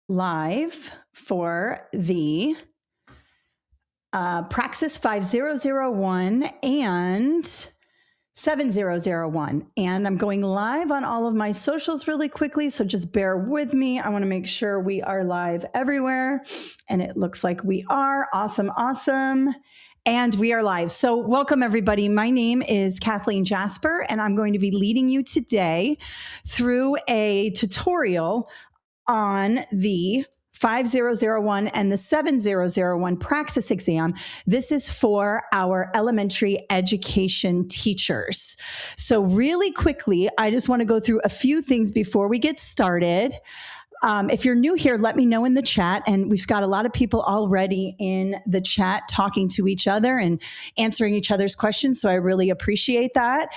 live for the Praxis 5001 and 7001. And I'm going live on all of my socials really quickly, so just bear with me. I want to make sure we are live everywhere. And it looks like we are. Awesome, awesome. And we are live. So welcome, everybody. My name is Kathleen Jasper, and I'm going to be leading you today through a tutorial on the 5001 and the 7001 Praxis exam. This is for our elementary education teachers. So really quickly, I just want to go through a few things before we get started. If you're new here, let me know in the chat. And we've got a lot of people already in the chat talking to each other and answering each other's questions. So I really appreciate that.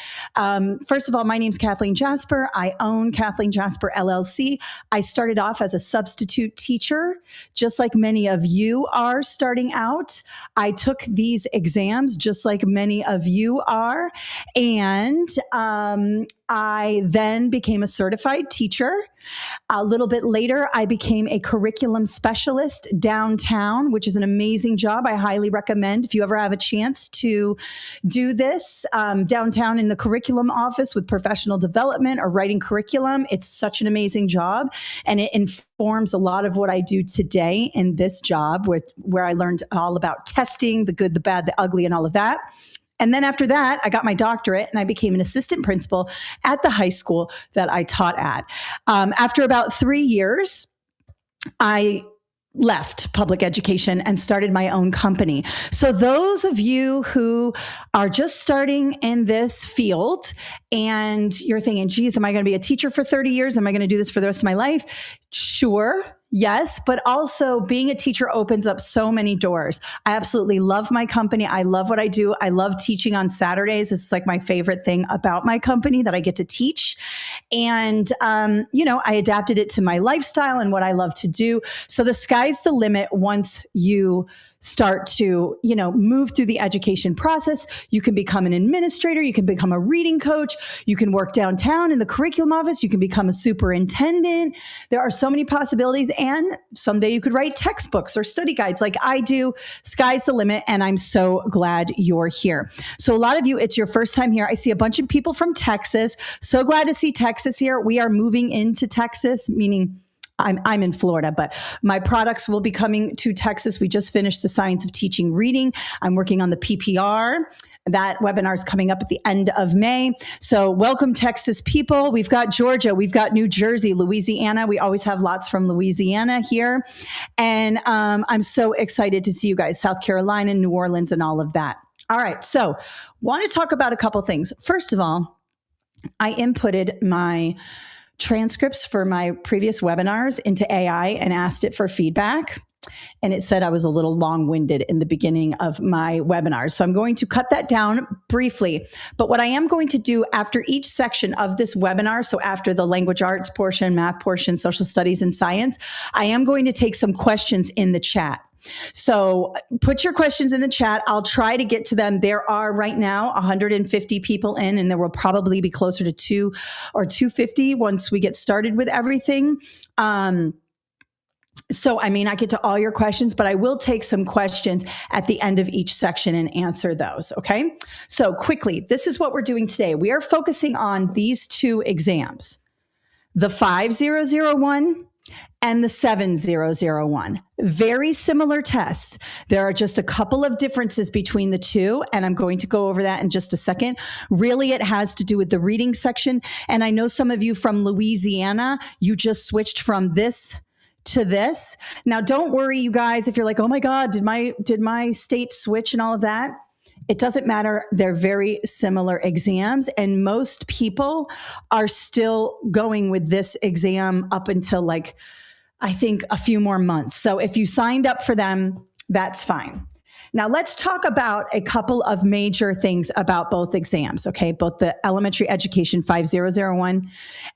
First of all, my name's Kathleen Jasper. I own Kathleen Jasper LLC. I started off as a substitute teacher, just like many of you are starting out. I took these exams just like many of you are. And I then became a certified teacher. A little bit later, I became a curriculum specialist downtown, which is an amazing job. I highly recommend if you ever have a chance to do this downtown in the curriculum office with professional development or writing curriculum. It's such an amazing job, and it informs a lot of what I do today in this job, where I learned all about testing, the good, the bad, the ugly, and all of that. And then after that, I got my doctorate and I became an assistant principal at the high school that I taught at. After about 3 years, I left public education and started my own company. So those of you who are just starting in this field and you're thinking, geez, am I going to be a teacher for 30 years? Am I going to do this for the rest of my life? Sure. Yes. But also being a teacher opens up so many doors. I absolutely love my company. I love what I do. I love teaching on Saturdays. It's like my favorite thing about my company, that I get to teach. And, I adapted it to my lifestyle and what I love to do. So the sky's the limit once you start to, move through the education process. You can become an administrator. You can become a reading coach. You can work downtown in the curriculum office. You can become a superintendent. There are so many possibilities. And someday you could write textbooks or study guides like I do. Sky's the limit. And I'm so glad you're here. So a lot of you, it's your first time here. I see a bunch of people from Texas. So glad to see Texas here. We are moving into Texas, meaning I'm in Florida, but my products will be coming to Texas. We just finished the Science of Teaching Reading. I'm working on the PPR. That webinar is coming up at the end of May. So welcome, Texas people. We've got Georgia. We've got New Jersey, Louisiana. We always have lots from Louisiana here. And I'm so excited to see you guys, South Carolina, New Orleans, and all of that. All right. So want to talk about a couple things. First of all, I inputted my transcripts for my previous webinars into AI and asked it for feedback. And it said I was a little long-winded in the beginning of my webinars. So I'm going to cut that down briefly. But what I am going to do after each section of this webinar, so after the language arts portion, math portion, social studies, and science, I am going to take some questions in the chat. So put your questions in the chat. I'll try to get to them. There are right now 150 people in, and there will probably be closer to 2 or 250 once we get started with everything. So, I may not get to all your questions, but I will take some questions at the end of each section and answer those. Okay. So quickly, this is what we're doing today. We are focusing on these two exams, the 5001 and the 7001. Very similar tests. There are just a couple of differences between the two, and I'm going to go over that in just a second. Really, it has to do with the reading section. And I know some of you from Louisiana, you just switched from this to this. Now, don't worry, you guys, if you're like, oh my God, did my state switch and all of that? It doesn't matter. They're very similar exams, and most people are still going with this exam up until I think a few more months. So if you signed up for them, that's fine. Now let's talk about a couple of major things about both exams, okay? Both the elementary education 5001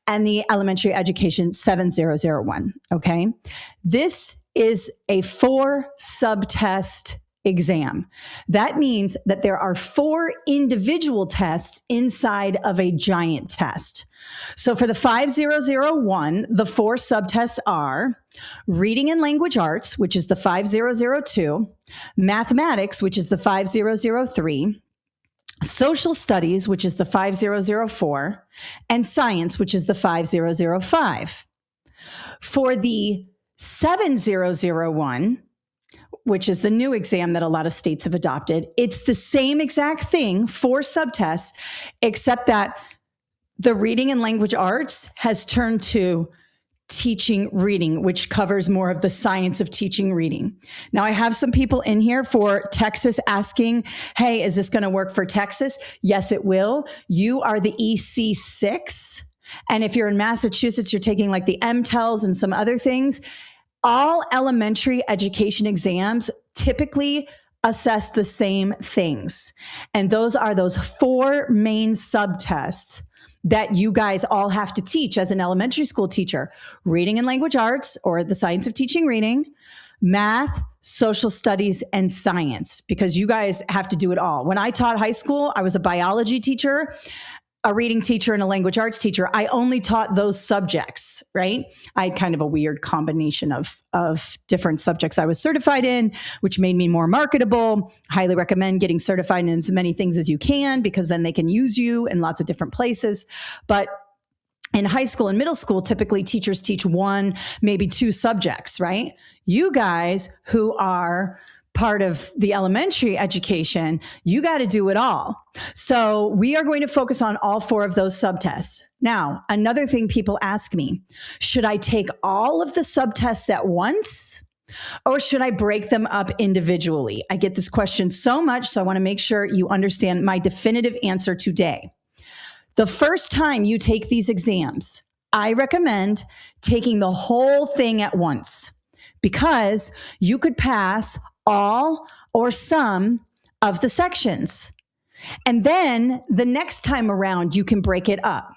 and the elementary education 7001, okay? This is a 4 subtest exam. That means that there are 4 individual tests inside of a giant test. So for the 5001, the 4 subtests are reading and language arts, which is the 5002, mathematics, which is the 5003, social studies, which is the 5004, and science, which is the 5005. For the 7001, which is the new exam that a lot of states have adopted, it's the same exact thing, 4 subtests, except that the reading and language arts has turned to teaching reading, which covers more of the science of teaching reading. Now, I have some people in here for Texas asking, hey, is this going to work for Texas? Yes, it will. You are the EC6. And if you're in Massachusetts, you're taking like the MTELs and some other things. All elementary education exams typically assess the same things. And those are those 4 main subtests that you guys all have to teach as an elementary school teacher: reading and language arts, or the science of teaching reading, math, social studies, and science, because you guys have to do it all. When I taught high school, I was a biology teacher, a reading teacher, and a language arts teacher. I only taught those subjects, right? I had kind of a weird combination of different subjects I was certified in, which made me more marketable. Highly recommend getting certified in as many things as you can, because then they can use you in lots of different places. But in high school and middle school, typically teachers teach 1, maybe 2 subjects, right? You guys who are part of the elementary education, you got to do it all. So we are going to focus on all 4 of those subtests. Now, another thing people ask me, should I take all of the subtests at once, or should I break them up individually? I get this question so much, so I want to make sure you understand my definitive answer today. The first time you take these exams, I recommend taking the whole thing at once, because you could pass all or some of the sections. And then the next time around, you can break it up.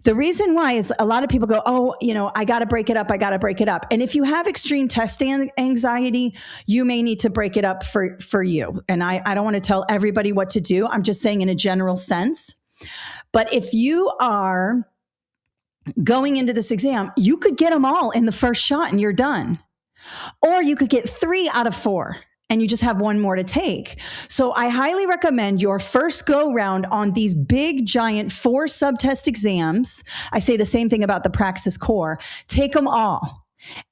The reason why is a lot of people go, oh, I got to break it up. I got to break it up. And if you have extreme test anxiety, you may need to break it up for you. And I don't want to tell everybody what to do. I'm just saying in a general sense. But if you are going into this exam, you could get them all in the first shot and you're done. Or you could get 3 out of 4 and you just have 1 more to take. So I highly recommend your first go round on these big, giant 4 subtest exams. I say the same thing about the Praxis core. Take them all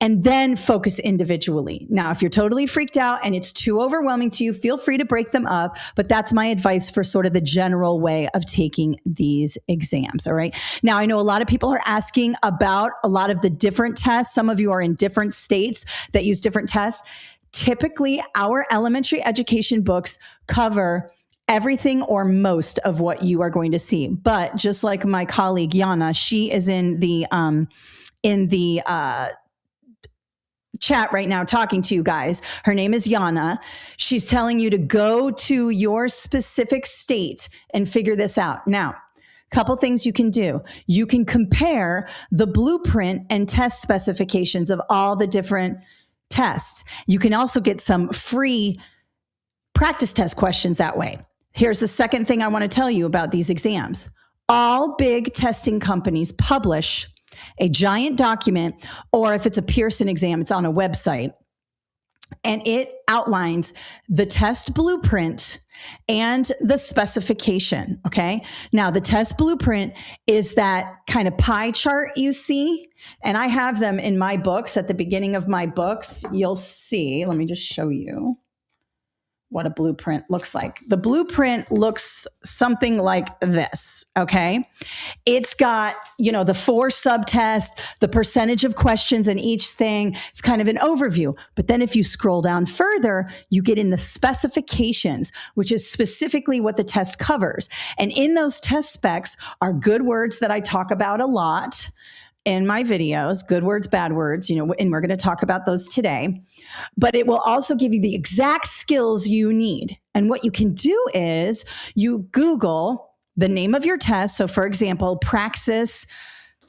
and then focus individually. Now, if you're totally freaked out and it's too overwhelming to you, feel free to break them up. But that's my advice for sort of the general way of taking these exams. All right. Now, I know a lot of people are asking about a lot of the different tests. Some of you are in different states that use different tests. Typically, our elementary education books cover everything or most of what you are going to see. But just like my colleague Yana, she is in the chat right now talking to you guys. Her name is Yana. She's telling you to go to your specific state and figure this out. Now, couple things you can do. You can compare the blueprint and test specifications of all the different tests. You can also get some free practice test questions that way. Here's the second thing I want to tell you about these exams. All big testing companies publish a giant document, or if it's a Pearson exam, it's on a website, and it outlines the test blueprint and the specification. Okay. Now, the test blueprint is that kind of pie chart you see, and I have them in my books. At the beginning of my books, you'll see, let me just show you what a blueprint looks like. The blueprint looks something like this, okay? It's got, the 4 subtests, the percentage of questions in each thing. It's kind of an overview. But then if you scroll down further, you get in the specifications, which is specifically what the test covers. And in those test specs are good words that I talk about a lot in my videos, good words, bad words, and we're going to talk about those today. But it will also give you the exact skills you need. And what you can do is you Google the name of your test. So for example, Praxis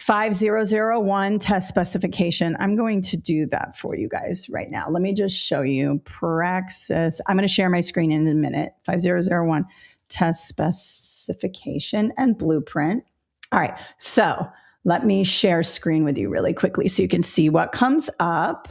5001 test specification. I'm going to do that for you guys right now. Let me just show you Praxis. I'm going to share my screen in a minute. 5001 test specification and blueprint. All right. So let me share screen with you really quickly so you can see what comes up.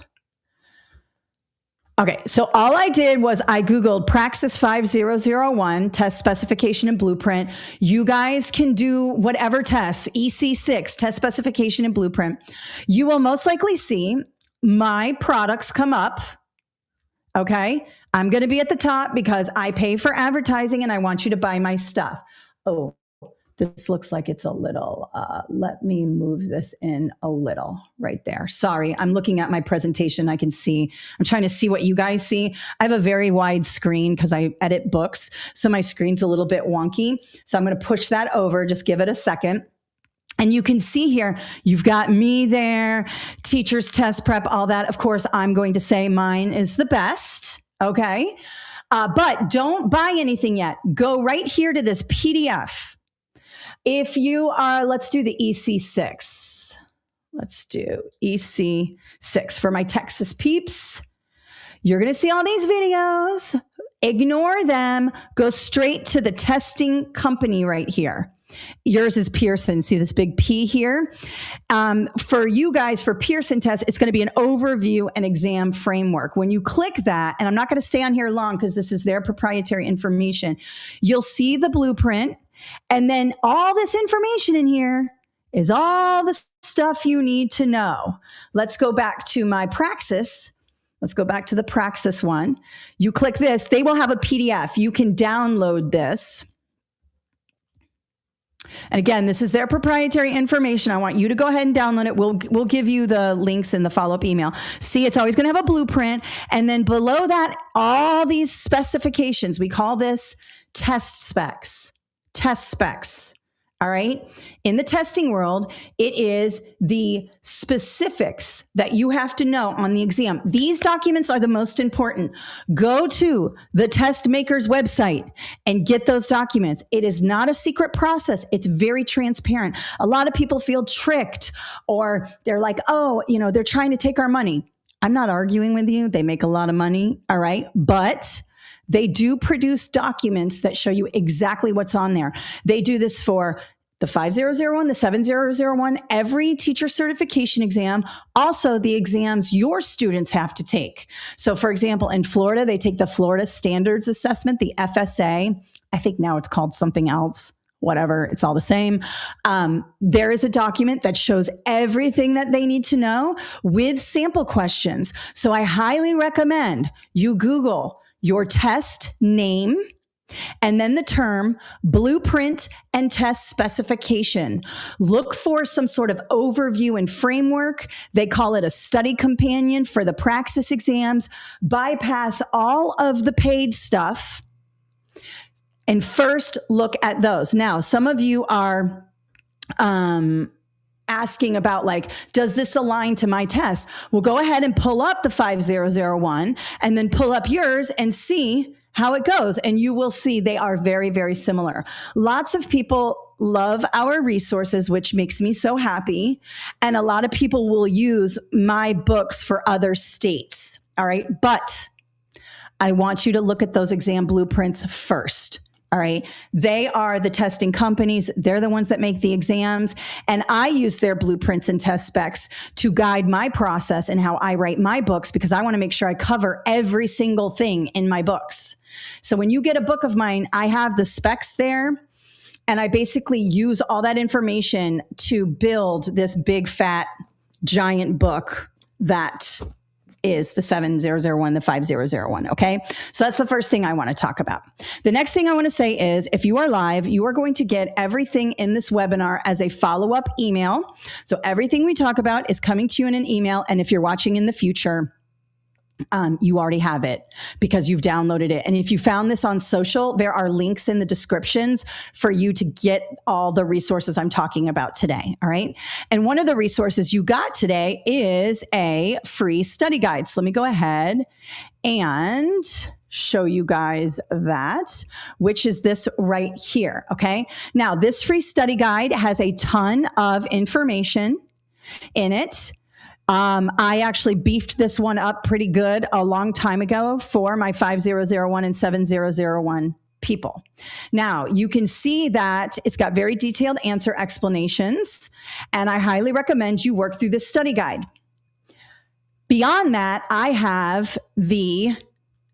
Okay, so all I did was I Googled Praxis 5001 test specification and blueprint. You guys can do whatever tests, EC6 test specification and blueprint. You will most likely see my products come up. Okay, I'm going to be at the top because I pay for advertising and I want you to buy my stuff. Oh, this looks like it's a little, let me move this in a little right there. Sorry, I'm looking at my presentation. I can see, I'm trying to see what you guys see. I have a very wide screen because I edit books. So my screen's a little bit wonky. So I'm going to push that over. Just give it a second. And you can see here, you've got me there, teachers test prep, all that. Of course, I'm going to say mine is the best. Okay. But don't buy anything yet. Go right here to this PDF. If you are, let's do the EC6. Let's do EC6 for my Texas peeps. You're going to see all these videos. Ignore them. Go straight to the testing company right here. Yours is Pearson. See this big P here? For you guys, for Pearson test, it's going to be an overview and exam framework. When you click that, and I'm not going to stay on here long because this is their proprietary information, you'll see the blueprint. And then all this information in here is all the stuff you need to know. Let's go back to my Praxis. Let's go back to the Praxis one. You click this, they will have a PDF. You can download this. And again, this is their proprietary information. I want you to go ahead and download it. We'll give you the links in the follow-up email. See, it's always going to have a blueprint. And then below that, all these specifications. We call this test specs. Test specs. All right. In the testing world, it is the specifics that you have to know on the exam. These documents are the most important. Go to the test maker's website and get those documents. It is not a secret process. It's very transparent. A lot of people feel tricked or they're like, oh, they're trying to take our money. I'm not arguing with you. They make a lot of money. All right. But they do produce documents that show you exactly what's on there. They do this for the 5001, the 7001, every teacher certification exam, also the exams your students have to take. So for example, in Florida, they take the Florida Standards Assessment, the FSA. I think now it's called something else. Whatever, it's all the same. There is a document that shows everything that they need to know with sample questions. So I highly recommend you Google your test name, and then the term blueprint and test specification. Look for some sort of overview and framework. They call it a study companion for the Praxis exams. Bypass all of the paid stuff and first look at those. Now, some of you are asking about does this align to my test? Well, go ahead and pull up the 5001 and then pull up yours and see how it goes. And you will see they are very, very similar. Lots of people love our resources, which makes me so happy. And a lot of people will use my books for other states. All right. But I want you to look at those exam blueprints first. All right. They are the testing companies. They're the ones that make the exams. And I use their blueprints and test specs to guide my process and how I write my books because I want to make sure I cover every single thing in my books. So when you get a book of mine, I have the specs there and I basically use all that information to build this big, fat, giant book that is the 7001, the 5001. Okay. So that's the first thing I want to talk about. The next thing I want to say is if you are live, you are going to get everything in this webinar as a follow-up email. So everything we talk about is coming to you in an email. And if you're watching in the future, you already have it because you've downloaded it. And if you found this on social, there are links in the descriptions for you to get all the resources I'm talking about today. All right. And one of the resources you got today is a free study guide. So let me go ahead and show you guys that, which is this right here. Okay. Now, this free study guide has a ton of information in it. I actually beefed this one up pretty good a long time ago for my 5001 and 7001 people. Now, you can see that it's got very detailed answer explanations, and I highly recommend you work through this study guide. Beyond that, I have the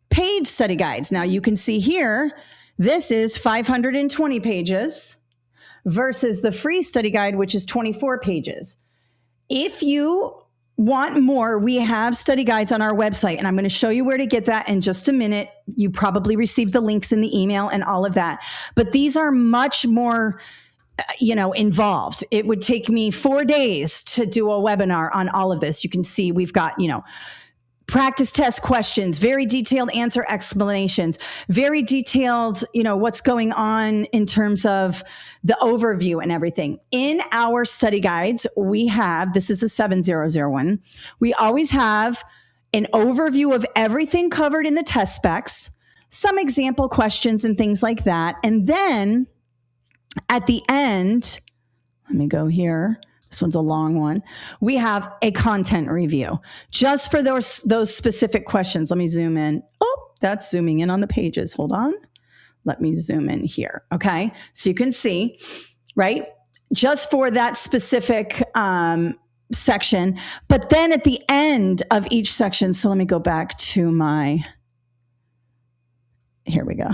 paid study guides. Now, you can see here, this is 520 pages versus the free study guide, which is 24 pages. If you want more, we have study guides on our website, and I'm going to show you where to get that in just a minute. You probably received the links in the email and all of that, but these are much more, involved. It would take me 4 days to do a webinar on all of this. You can see we've got, practice test questions, very detailed answer explanations, very detailed, what's going on in terms of the overview and everything. In our study guides, we have, this is the 7001, we always have an overview of everything covered in the test specs, some example questions and things like that. And then at the end, let me go here. This one's a long one. We have a content review just for those specific questions. Let me zoom in. Oh, that's zooming in on the pages. Hold on. Let me zoom in here. Okay. So you can see, right? Just for that specific section. But then at the end of each section, so let me go back to here we go.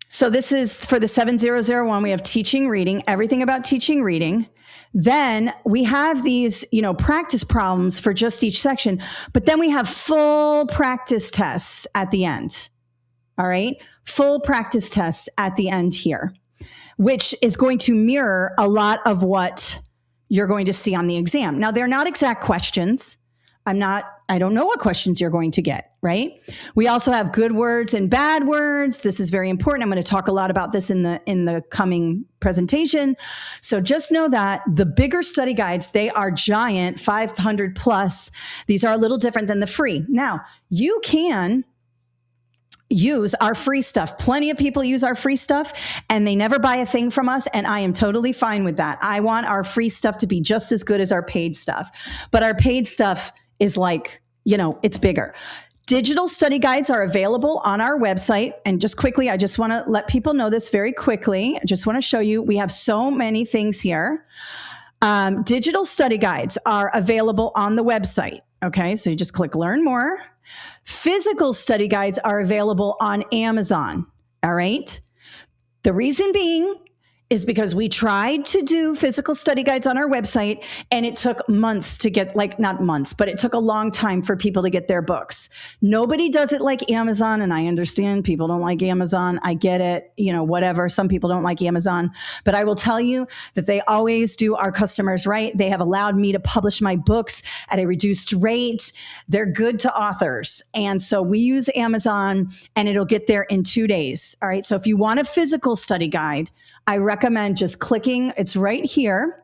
So this is for the 7001. We have teaching reading, everything about teaching reading. Then we have these, practice problems for just each section, but then we have full practice tests at the end. All right. Full practice tests at the end here, which is going to mirror a lot of what you're going to see on the exam. Now, they're not exact questions. I don't know what questions you're going to get, right? We also have good words and bad words. This is very important. I'm going to talk a lot about this in the coming presentation. So just know that the bigger study guides, they are giant, 500 plus. These are a little different than the free. Now, you can use our free stuff. Plenty of people use our free stuff and they never buy a thing from us. And I am totally fine with that. I want our free stuff to be just as good as our paid stuff. But our paid stuff is like, it's bigger. Digital study guides are available on our website. And just quickly, I just want to let people know this very quickly. I just want to show you, we have so many things here. Digital study guides are available on the website. Okay, so you just click learn more. Physical study guides are available on Amazon. All right. The reason being is because we tried to do physical study guides on our website and it took months to get, not months, but it took a long time for people to get their books. Nobody does it like Amazon. And I understand people don't like Amazon. I get it, whatever. Some people don't like Amazon, but I will tell you that they always do our customers right. They have allowed me to publish my books at a reduced rate. They're good to authors. And so we use Amazon and it'll get there in 2 days. All right. So if you want a physical study guide, I recommend just clicking. It's right here.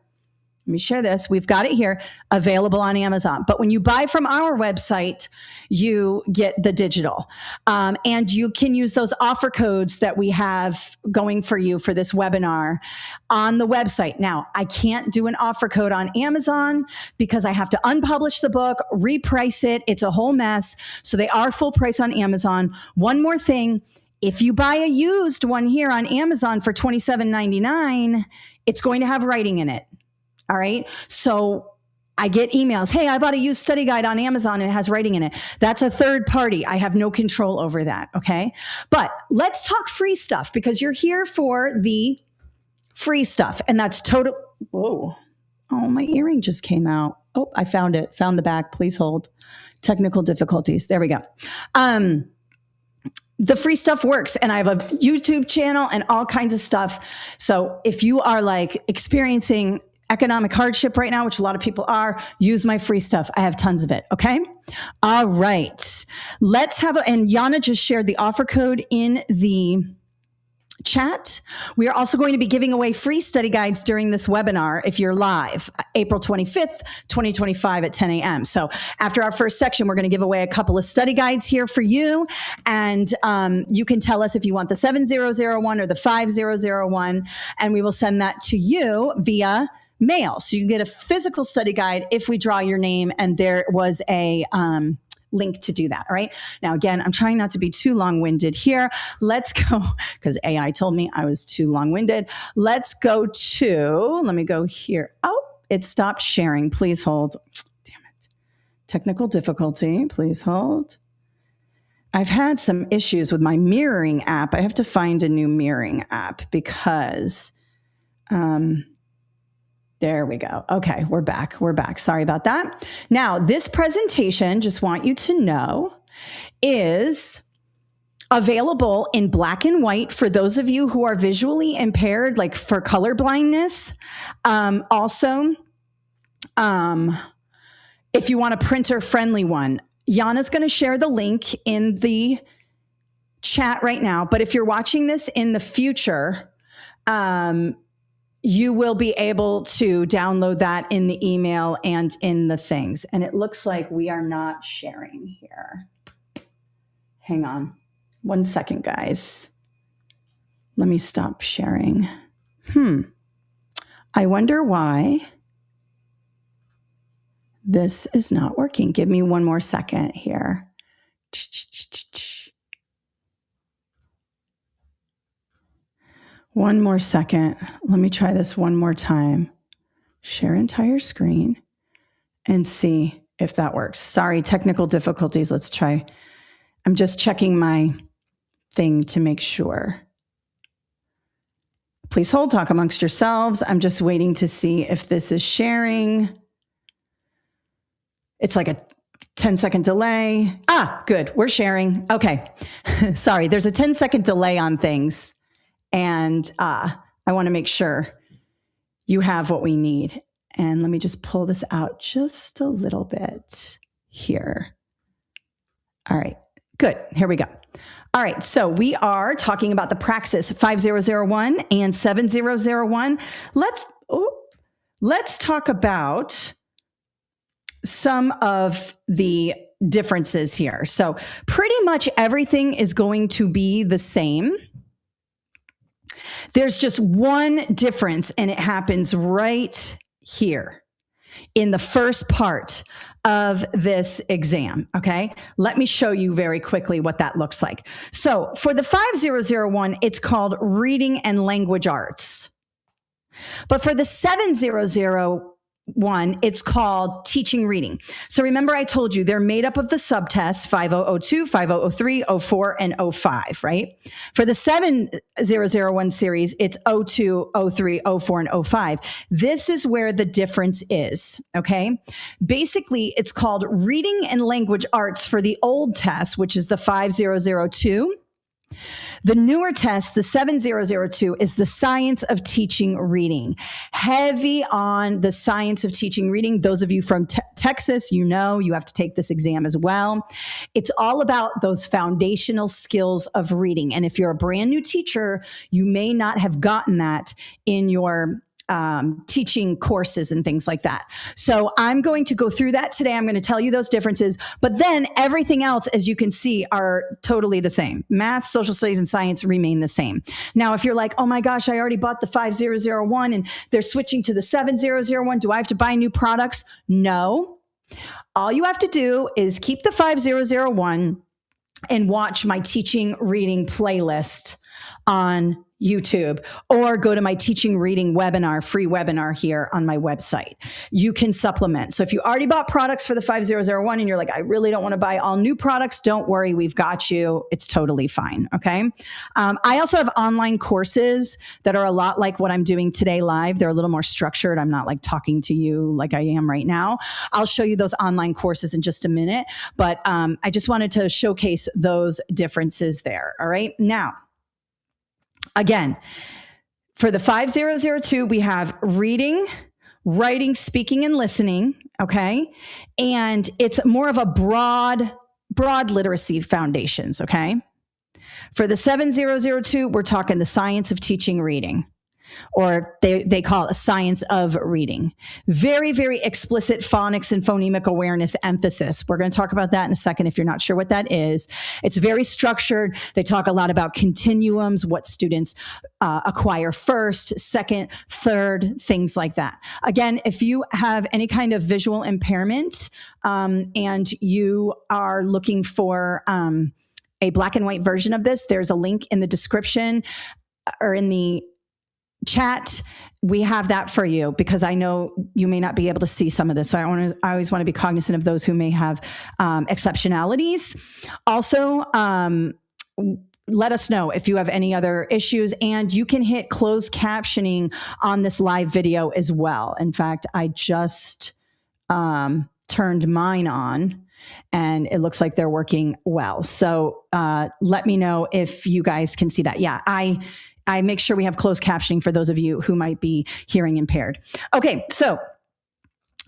Let me share this. We've got it here, available on Amazon. But when you buy from our website, you get the digital. And you can use those offer codes that we have going for you for this webinar on the website. Now, I can't do an offer code on Amazon because I have to unpublish the book, reprice it. It's a whole mess. So they are full price on Amazon. One more thing. If you buy a used one here on Amazon for $27.99, it's going to have writing in it. All right. So I get emails. Hey, I bought a used study guide on Amazon and it has writing in it. That's a third party. I have no control over that. Okay. But let's talk free stuff because you're here for the free stuff. And that's total. Whoa. Oh, my earring just came out. Oh, I found it. Found the back. Please hold. Technical difficulties. There we go. The free stuff works. And I have a YouTube channel and all kinds of stuff. So if you are experiencing economic hardship right now, which a lot of people are, use my free stuff. I have tons of it. Okay. All right. Let's have and Yana just shared the offer code in the chat. We are also going to be giving away free study guides during this webinar if you're live, April 25th, 2025 at 10 a.m. So after our first section, we're going to give away a couple of study guides here for you. And you can tell us if you want the 7001 or the 5001, and we will send that to you via mail. So you can get a physical study guide if we draw your name, and there was a link to do that. All right. Now, again, I'm trying not to be too long-winded here. Let's go, because AI told me I was too long-winded. Let's go to, let me go here. Oh, it stopped sharing. Please hold. Damn it. Technical difficulty. Please hold. I've had some issues with my mirroring app. I have to find a new mirroring app because, there we go. Okay, we're back. We're back. Sorry about that. Now, this presentation, just want you to know, is available in black and white for those of you who are visually impaired, like for color blindness. Also, if you want a printer-friendly one, Yana's going to share the link in the chat right now. But if you're watching this in the future, you will be able to download that in the email and in the things. And it looks like we are not sharing here. Hang on 1 second, guys. Let me stop sharing. I wonder why this is not working. Give me 1 more second here. One more second. Let me try this one more time. Share entire screen and see if that works. Sorry, technical difficulties. Let's try. I'm just checking my thing to make sure. Please hold, talk amongst yourselves. I'm just waiting to see if this is sharing. It's like a 10-second delay. Ah, good. We're sharing. Okay. Sorry, there's a 10-second delay on things. And I want to make sure you have what we need. And let me just pull this out just a little bit here. All right, good. Here we go. All right, so we are talking about the Praxis 5001 and 7001. Let's talk about some of the differences here. So pretty much everything is going to be the same. There's just one difference, and it happens right here in the first part of this exam. Okay. Let me show you very quickly what that looks like. So for the 5001, it's called Reading and Language Arts. But for the 7001, it's called Teaching Reading. So remember, I told you they're made up of the subtests 5002, 5003, 04, and 05, right? For the 7001 series, it's 02, 03, 04, and 05. This is where the difference is, okay? Basically, it's called Reading and Language Arts for the old test, which is the 5002. The newer test, the 7002, is the science of teaching reading. Heavy on the science of teaching reading. Those of you from Texas, you know you have to take this exam as well. It's all about those foundational skills of reading. And if you're a brand new teacher, you may not have gotten that in your teaching courses and things like that. So I'm going to go through that today. I'm going to tell you those differences, but then everything else, as you can see, are totally the same. Math, social studies, and science remain the same. Now, if you're like, oh my gosh, I already bought the 5001 and they're switching to the 7001, do I have to buy new products? No. All you have to do is keep the 5001 and watch my teaching reading playlist on YouTube, or go to my teaching reading webinar, free webinar here on my website. You can supplement. So if you already bought products for the 5001 and you're like, I really don't want to buy all new products, don't worry, we've got you. It's totally fine. Okay. I also have online courses that are a lot like what I'm doing today live. They're a little more structured. I'm not like talking to you like I am right now. I'll show you those online courses in just a minute, but I just wanted to showcase those differences there. All right. Now, again, for the 5002, we have reading writing, speaking, and listening. Okay. And it's more of a broad literacy foundations. Okay. For the 7002, we're talking the science of teaching reading, or they call it a science of reading. Very, very explicit phonics and phonemic awareness emphasis. We're going to talk about that in a second if you're not sure what that is. It's very structured. They talk a lot about continuums, what students acquire first, second, third, things like that. Again, if you have any kind of visual impairment and you are looking for a black and white version of this, there's a link in the description or in the chat. We have that for you because I know you may not be able to see some of this. So I always want to be cognizant of those who may have exceptionalities. Also, let us know if you have any other issues, and you can hit closed captioning on this live video as well. In fact, I just turned mine on and it looks like they're working well. So let me know if you guys can see that. Yeah, I make sure we have closed captioning for those of you who might be hearing impaired. Okay, so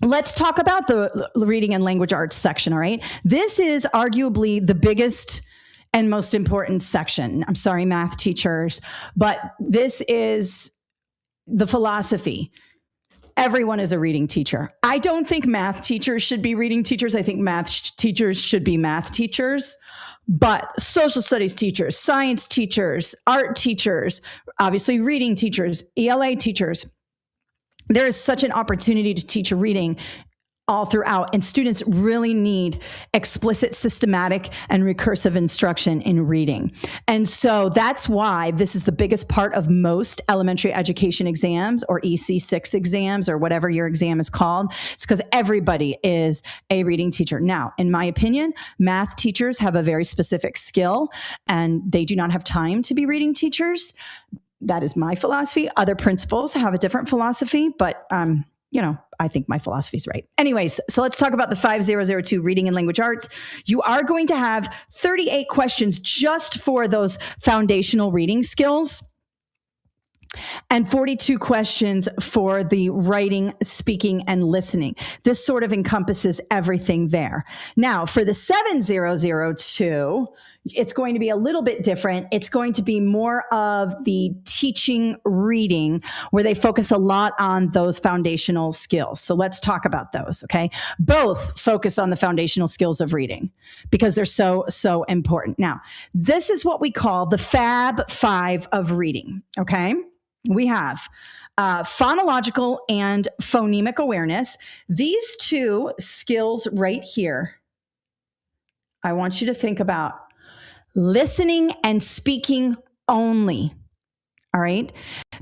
let's talk about the reading and language arts section, all right? This is arguably the biggest and most important section. I'm sorry, math teachers, but this is the philosophy. Everyone is a reading teacher. I don't think math teachers should be reading teachers. I think math teachers should be math teachers. But social studies teachers, science teachers, art teachers, obviously reading teachers, ELA teachers, there is such an opportunity to teach reading all throughout, and students really need explicit, systematic, and recursive instruction in reading. And so that's why this is the biggest part of most elementary education exams or EC6 exams or whatever your exam is called. It's because everybody is a reading teacher. Now, in my opinion, math teachers have a very specific skill and they do not have time to be reading teachers. That is my philosophy. Other principals have a different philosophy, but I think my philosophy is right. Anyways, so let's talk about the 5002 reading and language arts. You are going to have 38 questions just for those foundational reading skills and 42 questions for the writing, speaking, and listening. This sort of encompasses everything there. Now, for the 7002, it's going to be a little bit different. It's going to be more of the teaching reading where they focus a lot on those foundational skills. So let's talk about those, okay? Both focus on the foundational skills of reading because they're so important. Now, this is what we call the Fab Five of reading, okay? We have phonological and phonemic awareness. These two skills right here, I want you to think about listening and speaking only. All right.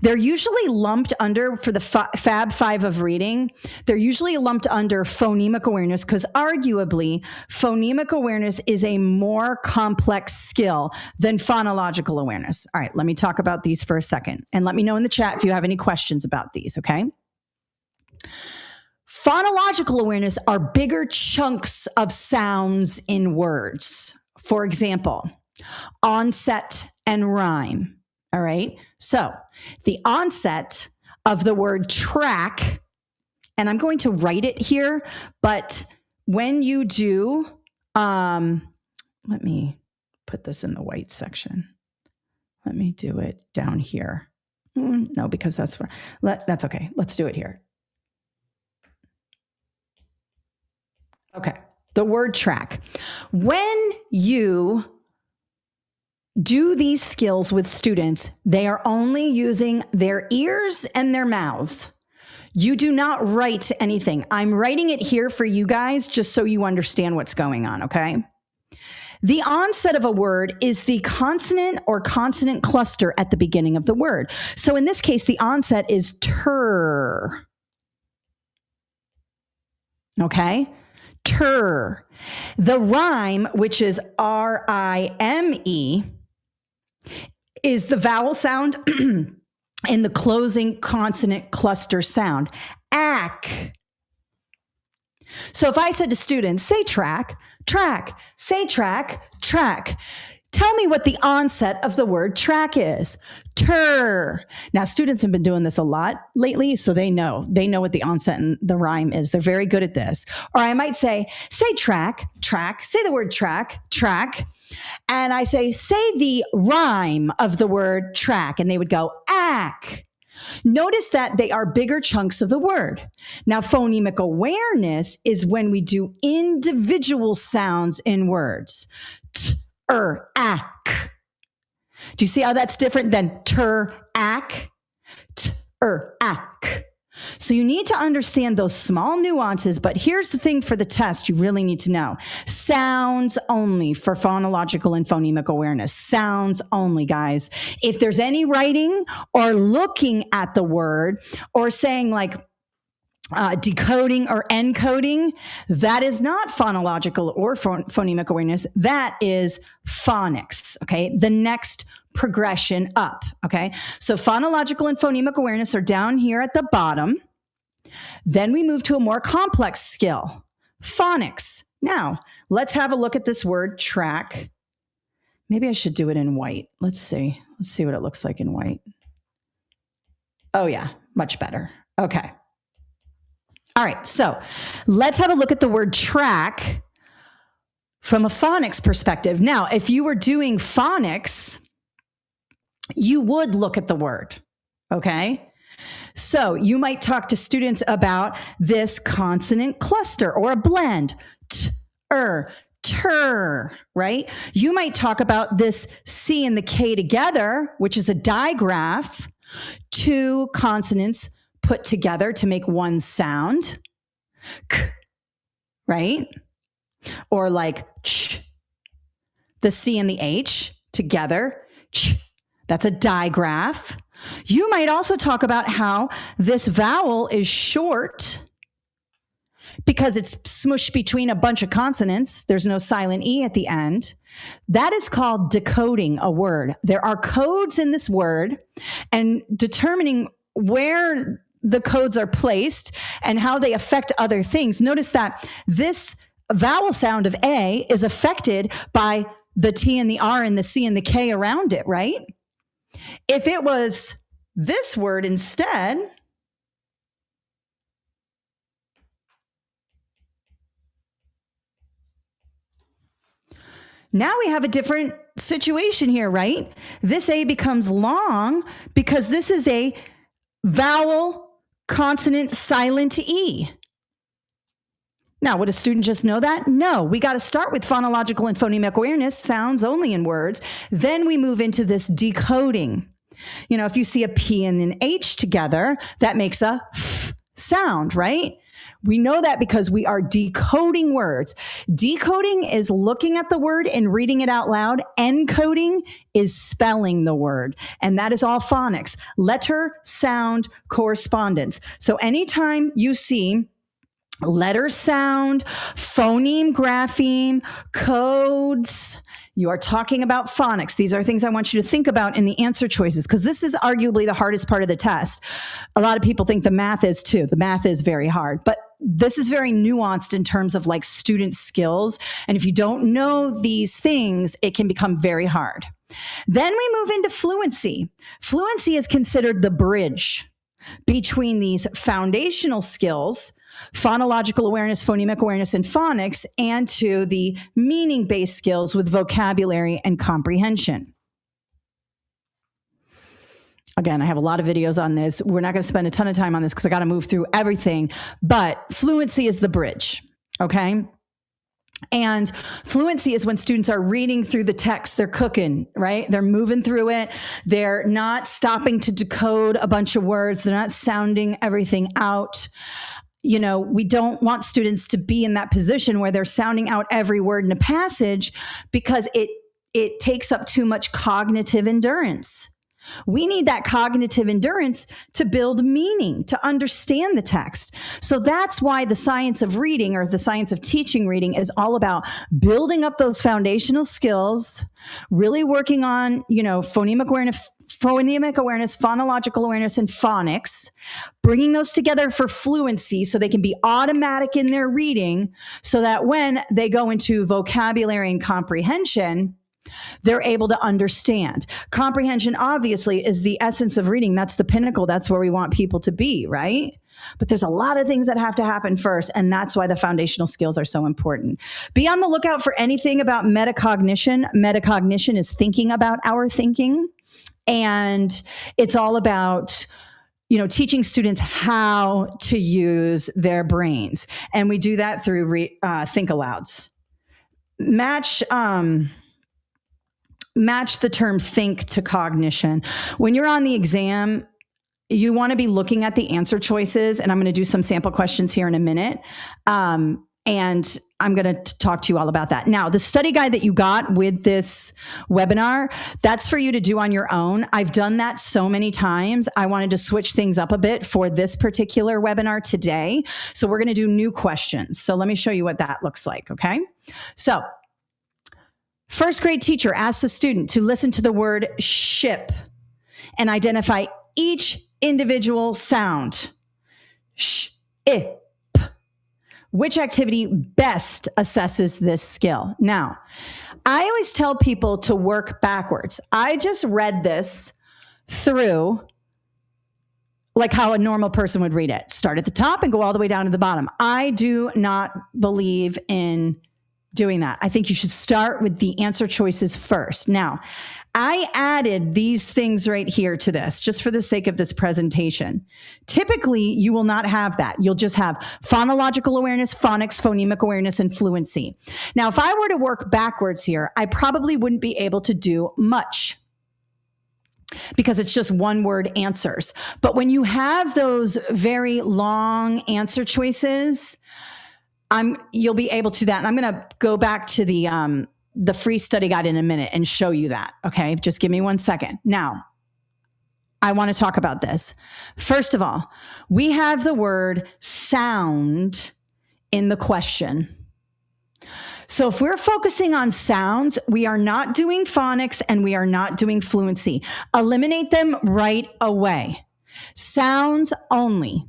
They're usually lumped under, for the Fab Five of reading, they're usually lumped under phonemic awareness because arguably phonemic awareness is a more complex skill than phonological awareness. All right. Let me talk about these for a second and let me know in the chat if you have any questions about these. Okay. Phonological awareness are bigger chunks of sounds in words. For example, onset and rhyme. All right. So the onset of the word track, and I'm going to write it here, but when you do, let me put this in the white section. Let me do it down here. No, because that's where, that's okay. Let's do it here. Okay. The word track. When you do these skills with students, they are only using their ears and their mouths. You do not write anything. I'm writing it here for you guys just so you understand what's going on, okay? The onset of a word is the consonant or consonant cluster at the beginning of the word. So in this case, the onset is ter. Okay? Ter. The rhyme, which is R-I-M-E, is the vowel sound in the closing consonant cluster sound. Ack. So if I said to students, say track, track, say track, track, Tell me what the onset of the word track is. Tur. Now, students have been doing this a lot lately, so they know what the onset and the rhyme is. They're very good at this. Or I might say track, say the word track. And I say the rhyme of the word track. And they would go, ack. Notice that they are bigger chunks of the word. Now, phonemic awareness is when we do individual sounds in words. Ack. Do you see how that's different than ack? Ack. So you need to understand those small nuances, but here's the thing for the test you really need to know. Sounds only for phonological and phonemic awareness. Sounds only, guys. If there's any writing or looking at the word or saying like decoding or encoding, that is not phonological or phonemic awareness. That is phonics, okay? The next progression up, okay? So phonological and phonemic awareness are down here at the bottom. Then we move to a more complex skill, phonics. Now, let's have a look at this word track. Maybe I should do it in white. Let's see what it looks like in white. Oh yeah, much better. Okay. All right, so let's have a look at the word track from a phonics perspective. Now, if you were doing phonics, you would look at the word, okay? So you might talk to students about this consonant cluster or a blend, tur, right? You might talk about this C and the K together, which is a digraph, two consonants put together to make one sound, k, right? Or like ch, the C and the H together, ch, that's a digraph. You might also talk about how this vowel is short because it's smushed between a bunch of consonants. There's no silent E at the end. That is called decoding a word. There are codes in this word, and determining where the codes are placed and how they affect other things. Notice that this vowel sound of A is affected by the T and the R and the C and the K around it, right? If it was this word instead, now we have a different situation here, right? This A becomes long because this is a vowel consonant silent E. Now, would a student just know that? No, we got to start with phonological and phonemic awareness, sounds only in words. Then we move into this decoding. You know, if you see a P and an H together, that makes a f sound, right? We know that because we are decoding words. Decoding is looking at the word and reading it out loud. Encoding is spelling the word. And that is all phonics. Letter, sound, correspondence. So anytime you see letter sound, phoneme, grapheme, codes, you are talking about phonics. These are things I want you to think about in the answer choices, because this is arguably the hardest part of the test. A lot of people think the math is too. The math is very hard, but this is very nuanced in terms of like student skills. And if you don't know these things, it can become very hard. Then we move into fluency. Fluency is considered the bridge between these foundational skills, phonological awareness, phonemic awareness, and phonics, and to the meaning-based skills with vocabulary and comprehension. Again, I have a lot of videos on this. We're not going to spend a ton of time on this because I got to move through everything, but fluency is the bridge, okay? And fluency is when students are reading through the text, they're cooking, right? They're moving through it. They're not stopping to decode a bunch of words. They're not sounding everything out. You know, we don't want students to be in that position where they're sounding out every word in a passage because it takes up too much cognitive endurance. We need that cognitive endurance to build meaning, to understand the text. So that's why the science of reading, or the science of teaching reading, is all about building up those foundational skills, really working on, you know, phonemic awareness, phonological awareness, and phonics, bringing those together for fluency so they can be automatic in their reading, so that when they go into vocabulary and comprehension, They're able to understand. Comprehension, obviously, is the essence of reading. That's the pinnacle. That's where we want people to be, right? But there's a lot of things that have to happen first, and that's why the foundational skills are so important. Be on the lookout for anything about metacognition. Metacognition is thinking about our thinking, and it's all about teaching students how to use their brains. And we do that through think alouds. Match the term think to cognition. When you're on the exam, you want to be looking at the answer choices, and I'm going to do some sample questions here in a minute. And I'm going to talk to you all about that. Now, the study guide that you got with this webinar, that's for you to do on your own. I've done that so many times. I wanted to switch things up a bit for this particular webinar today. So we're going to do new questions. So let me show you what that looks like, okay? So first grade teacher asks a student to listen to the word ship and identify each individual sound. Sh, I, p. Which activity best assesses this skill? Now, I always tell people to work backwards. I just read this through like how a normal person would read it. Start at the top and go all the way down to the bottom. I do not believe in doing that. I think you should start with the answer choices first. Now, I added these things right here to this just for the sake of this presentation. Typically, you will not have that. You'll just have phonological awareness, phonics, phonemic awareness, and fluency. Now, if I were to work backwards here, I probably wouldn't be able to do much because it's just one word answers. But when you have those very long answer choices, you'll be able to do that. And I'm going to go back to the free study guide in a minute and show you that. Okay. Just give me 1 second. Now, I want to talk about this. First of all, we have the word sound in the question. So if we're focusing on sounds, we are not doing phonics and we are not doing fluency. Eliminate them right away. Sounds only.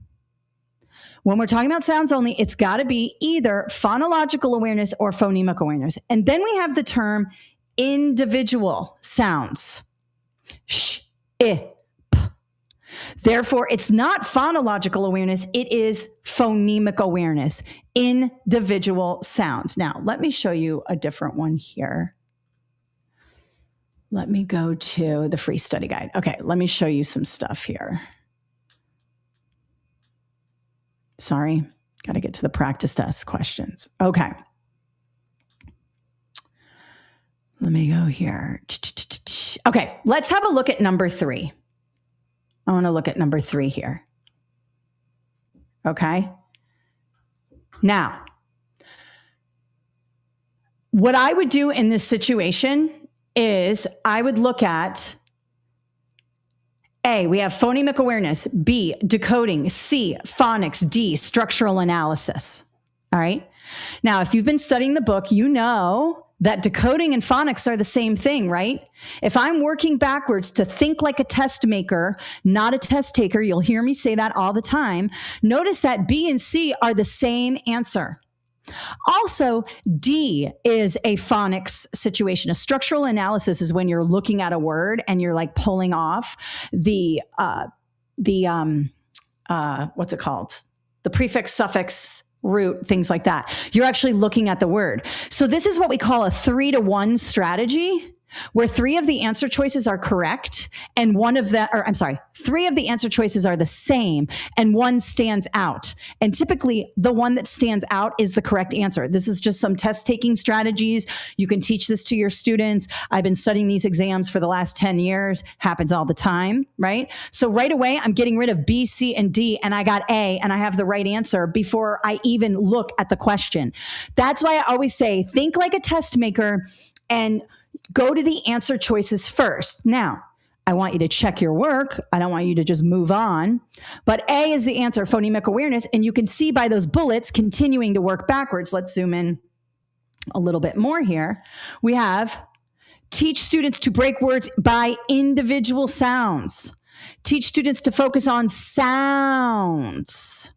When we're talking about sounds only, it's got to be either phonological awareness or phonemic awareness. And then we have the term individual sounds. Sh, I, p. Therefore, it's not phonological awareness. It is phonemic awareness, individual sounds. Now, let me show you a different one here. Let me go to the free study guide. Okay, let me show you some stuff here. Sorry, got to get to the practice test questions. Okay. Let me go here. Okay, let's have a look at number 3. I want to look at number 3 here. Okay. Now, what I would do in this situation is I would look at A, we have phonemic awareness. B, decoding. C, phonics. D, structural analysis. All right. Now, if you've been studying the book, you know that decoding and phonics are the same thing, right? If I'm working backwards to think like a test maker, not a test taker, you'll hear me say that all the time. Notice that B and C are the same answer. Also, D is a phonics situation. A structural analysis is when you're looking at a word and you're like pulling off the what's it called? The prefix, suffix, root, things like that. You're actually looking at the word. So this is what we call a 3-to-1 strategy, where 3 of the answer choices are correct and 3 of the answer choices are the same and 1 stands out. And typically the one that stands out is the correct answer. This is just some test taking strategies. You can teach this to your students. I've been studying these exams for the last 10 years. Happens all the time, right? So right away, I'm getting rid of B, C, and D, and I got A, and I have the right answer before I even look at the question. That's why I always say, think like a test maker and go to the answer choices first. Now, I want you to check your work. I don't want you to just move on. But A is the answer, phonemic awareness. And you can see by those bullets continuing to work backwards. Let's zoom in a little bit more here. We have teach students to break words by individual sounds. Teach students to focus on sounds.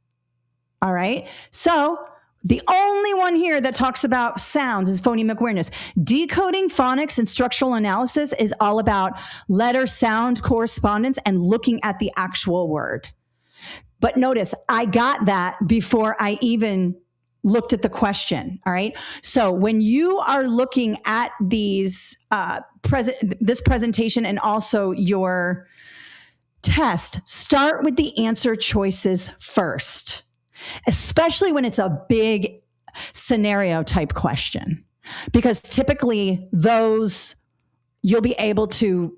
All right. So The only one here that talks about sounds is phonemic awareness. Decoding phonics and structural analysis is all about letter sound correspondence and looking at the actual word. But notice, I got that before I even looked at the question. All right. So when you are looking at these this presentation and also your test, start with the answer choices first, especially when it's a big scenario type question, because typically those you'll be able to,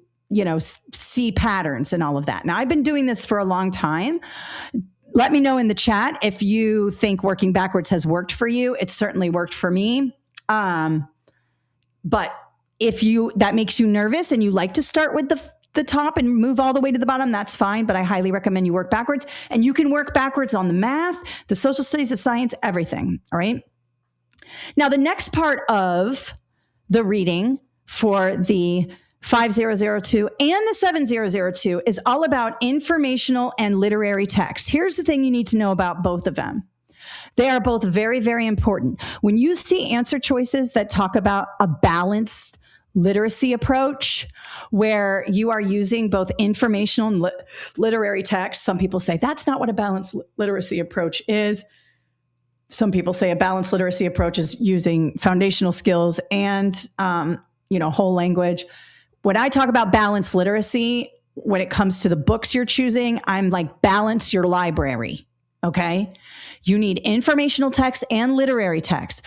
see patterns and all of that. Now, I've been doing this for a long time. Let me know in the chat if you think working backwards has worked for you. It certainly worked for me. But if that makes you nervous and you like to start with the top and move all the way to the bottom, that's fine. But I highly recommend you work backwards, and you can work backwards on the math, the social studies, the science, everything. All right. Now, the next part of the reading for the 5002 and the 7002 is all about informational and literary text. Here's the thing you need to know about both of them. They are both very, very important. When you see answer choices that talk about a balanced literacy approach, where you are using both informational and literary text, some people say that's not what a balanced literacy approach is. Some people say a balanced literacy approach is using foundational skills and, whole language. When I talk about balanced literacy, when it comes to the books you're choosing, I'm like, balance your library. Okay. You need informational text and literary text.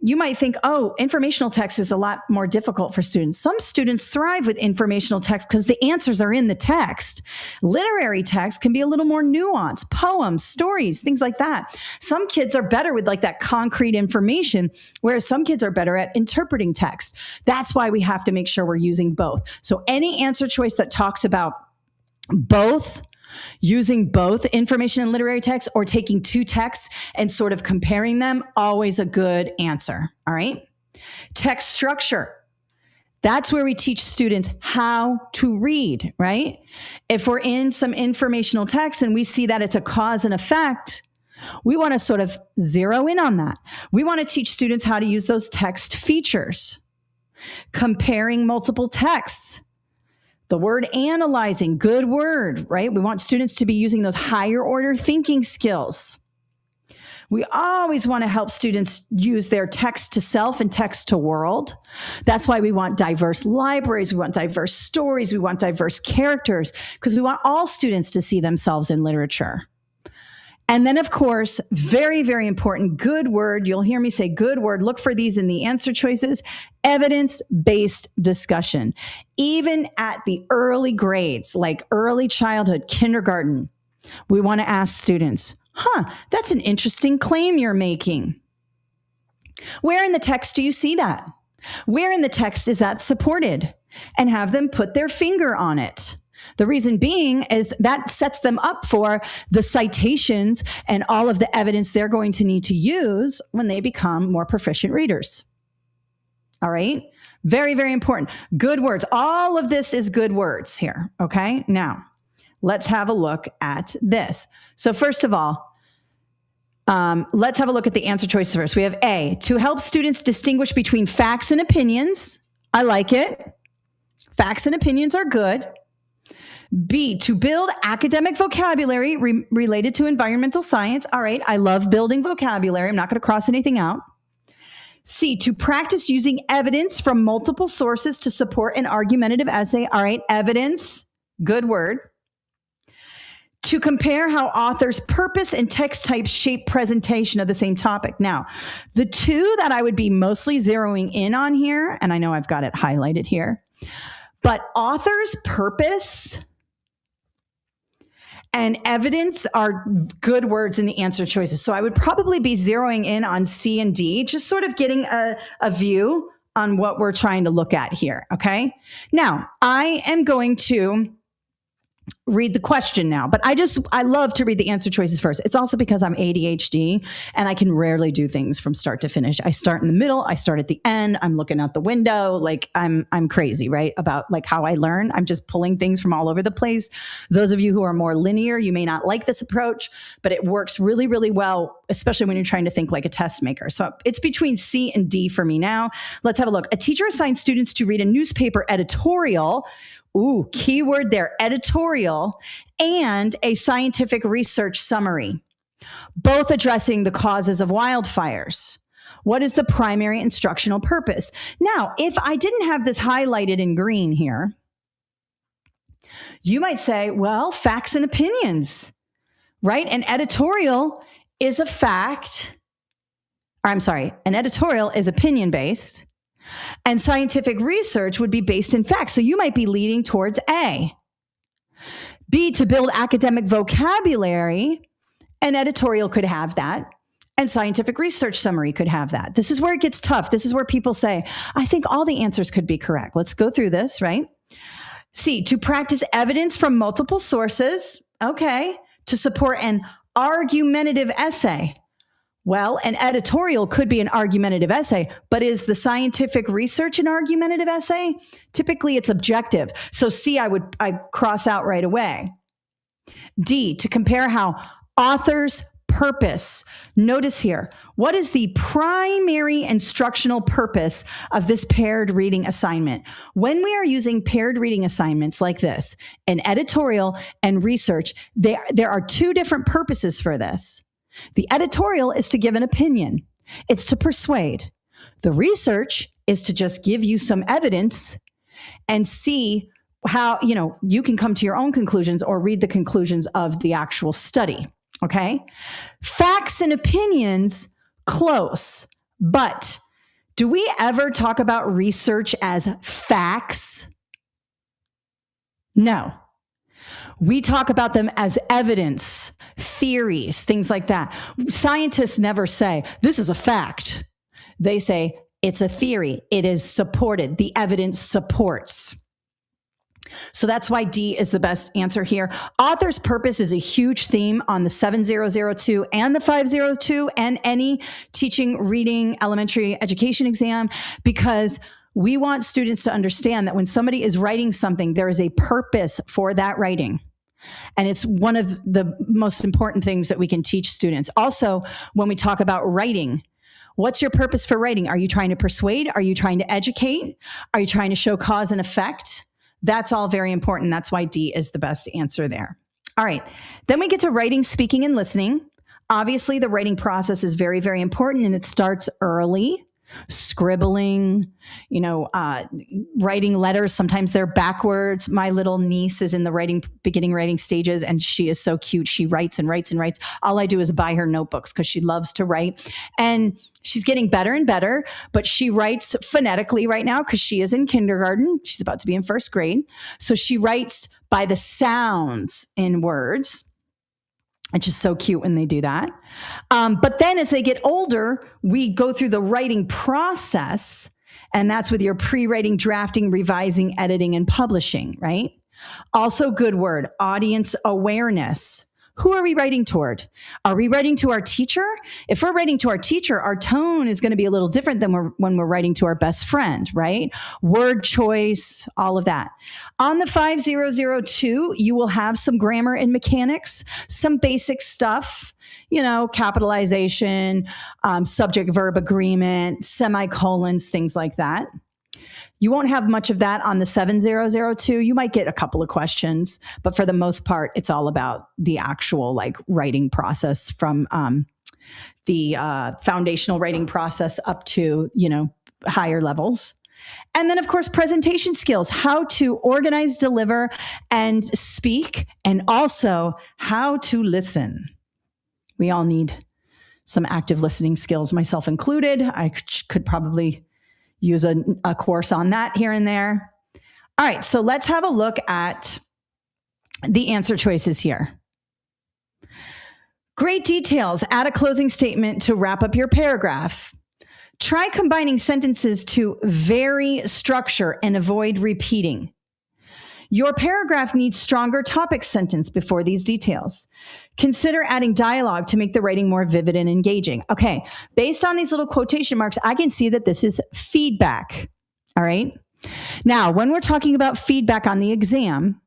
You might think, oh, informational text is a lot more difficult for students. Some students thrive with informational text because the answers are in the text. Literary text can be a little more nuanced, poems, stories, things like that. Some kids are better with like that concrete information, whereas some kids are better at interpreting text. That's why we have to make sure we're using both. So any answer choice that talks about using both information and literary text, or taking two texts and sort of comparing them, always a good answer. All right. Text structure. That's where we teach students how to read, right? If we're in some informational text and we see that it's a cause and effect, we want to sort of zero in on that. We want to teach students how to use those text features, comparing multiple texts. The word analyzing, good word, right? We want students to be using those higher order thinking skills. We always want to help students use their text to self and text to world. That's why we want diverse libraries. We want diverse stories. We want diverse characters, because we want all students to see themselves in literature. And then, of course, very, very important, good word. You'll hear me say good word. Look for these in the answer choices. Evidence-based discussion. Even at the early grades, like early childhood, kindergarten, we want to ask students, that's an interesting claim you're making. Where in the text do you see that? Where in the text is that supported? And have them put their finger on it. The reason being is that sets them up for the citations and all of the evidence they're going to need to use when they become more proficient readers. All right. Very, very important. Good words. All of this is good words here. Okay. Now let's have a look at this. So first of all, let's have a look at the answer choices first. We have A, to help students distinguish between facts and opinions. I like it. Facts and opinions are good. B, to build academic vocabulary related to environmental science. All right, I love building vocabulary. I'm not going to cross anything out. C, to practice using evidence from multiple sources to support an argumentative essay. All right, evidence, good word. To compare how authors' purpose and text types shape presentation of the same topic. Now, the two that I would be mostly zeroing in on here, and I know I've got it highlighted here, but authors' purpose and evidence are good words in the answer choices. So I would probably be zeroing in on C and D, just sort of getting a view on what we're trying to look at here. Okay. Now I am going to read the question now, but I love to read the answer choices first. It's also because I'm ADHD and I can rarely do things from start to finish. I start in the middle, I start at the end, I'm looking out the window, like I'm crazy, right? About like how I learn. I'm just pulling things from all over the place. Those of you who are more linear, you may not like this approach, but it works really, really well, especially when you're trying to think like a test maker. So it's between C and D for me now. Let's have a look. A teacher assigns students to read a newspaper editorial. Ooh, keyword there, editorial, and a scientific research summary, both addressing the causes of wildfires. What is the primary instructional purpose? Now, if I didn't have this highlighted in green here, you might say, well, facts and opinions, right? An editorial is an editorial is opinion-based. And scientific research would be based in facts. So you might be leading towards A. B, to build academic vocabulary, an editorial could have that. And scientific research summary could have that. This is where it gets tough. This is where people say, I think all the answers could be correct. Let's go through this, right? C, to practice evidence from multiple sources. Okay. To support an argumentative essay. Well, an editorial could be an argumentative essay, but is the scientific research an argumentative essay? Typically, it's objective. So C, I cross out right away. D, to compare how author's purpose. Notice here, what is the primary instructional purpose of this paired reading assignment? When we are using paired reading assignments like this, an editorial and research, there are two different purposes for this. The editorial is to give an opinion. It's to persuade. The research is to just give you some evidence and see how, you can come to your own conclusions or read the conclusions of the actual study. Okay. Facts and opinions, close. But do we ever talk about research as facts? No. We talk about them as evidence, theories, things like that. Scientists never say, this is a fact. They say, it's a theory. It is supported. The evidence supports. So that's why D is the best answer here. Author's purpose is a huge theme on the 7002 and the 502 and any teaching, reading, elementary education exam, because we want students to understand that when somebody is writing something, there is a purpose for that writing. And it's one of the most important things that we can teach students. Also, when we talk about writing, what's your purpose for writing? Are you trying to persuade? Are you trying to educate? Are you trying to show cause and effect? That's all very important. That's why D is the best answer there. All right. Then we get to writing, speaking, and listening. Obviously, the writing process is very, very important, and it starts early. Scribbling, writing letters. Sometimes they're backwards. My little niece is in the beginning writing stages, and she is so cute. She writes and writes and writes. All I do is buy her notebooks because she loves to write. And she's getting better and better, but she writes phonetically right now because she is in kindergarten. She's about to be in first grade. So she writes by the sounds in words. It's just so cute when they do that. But then as they get older, we go through the writing process, and that's with your pre-writing, drafting, revising, editing, and publishing, right? Also, good word, audience awareness. Who are we writing toward? Are we writing to our teacher? If we're writing to our teacher, our tone is going to be a little different than when we're writing to our best friend, right? Word choice, all of that. On the 5002, you will have some grammar and mechanics, some basic stuff, capitalization, subject-verb agreement, semicolons, things like that. You won't have much of that on the 7002. You might get a couple of questions, but for the most part, it's all about the actual writing process from the foundational writing process up to, higher levels. And then, of course, presentation skills, how to organize, deliver, and speak, and also how to listen. We all need some active listening skills, myself included. I could probably use a course on that here and there. All right, so let's have a look at the answer choices here. Great details. Add a closing statement to wrap up your paragraph. Try combining sentences to vary structure and avoid repeating. Your paragraph needs stronger topic sentence before these details. Consider adding dialogue to make the writing more vivid and engaging. Okay, based on these little quotation marks, I can see that this is feedback. All right. Now, when we're talking about feedback on the exam,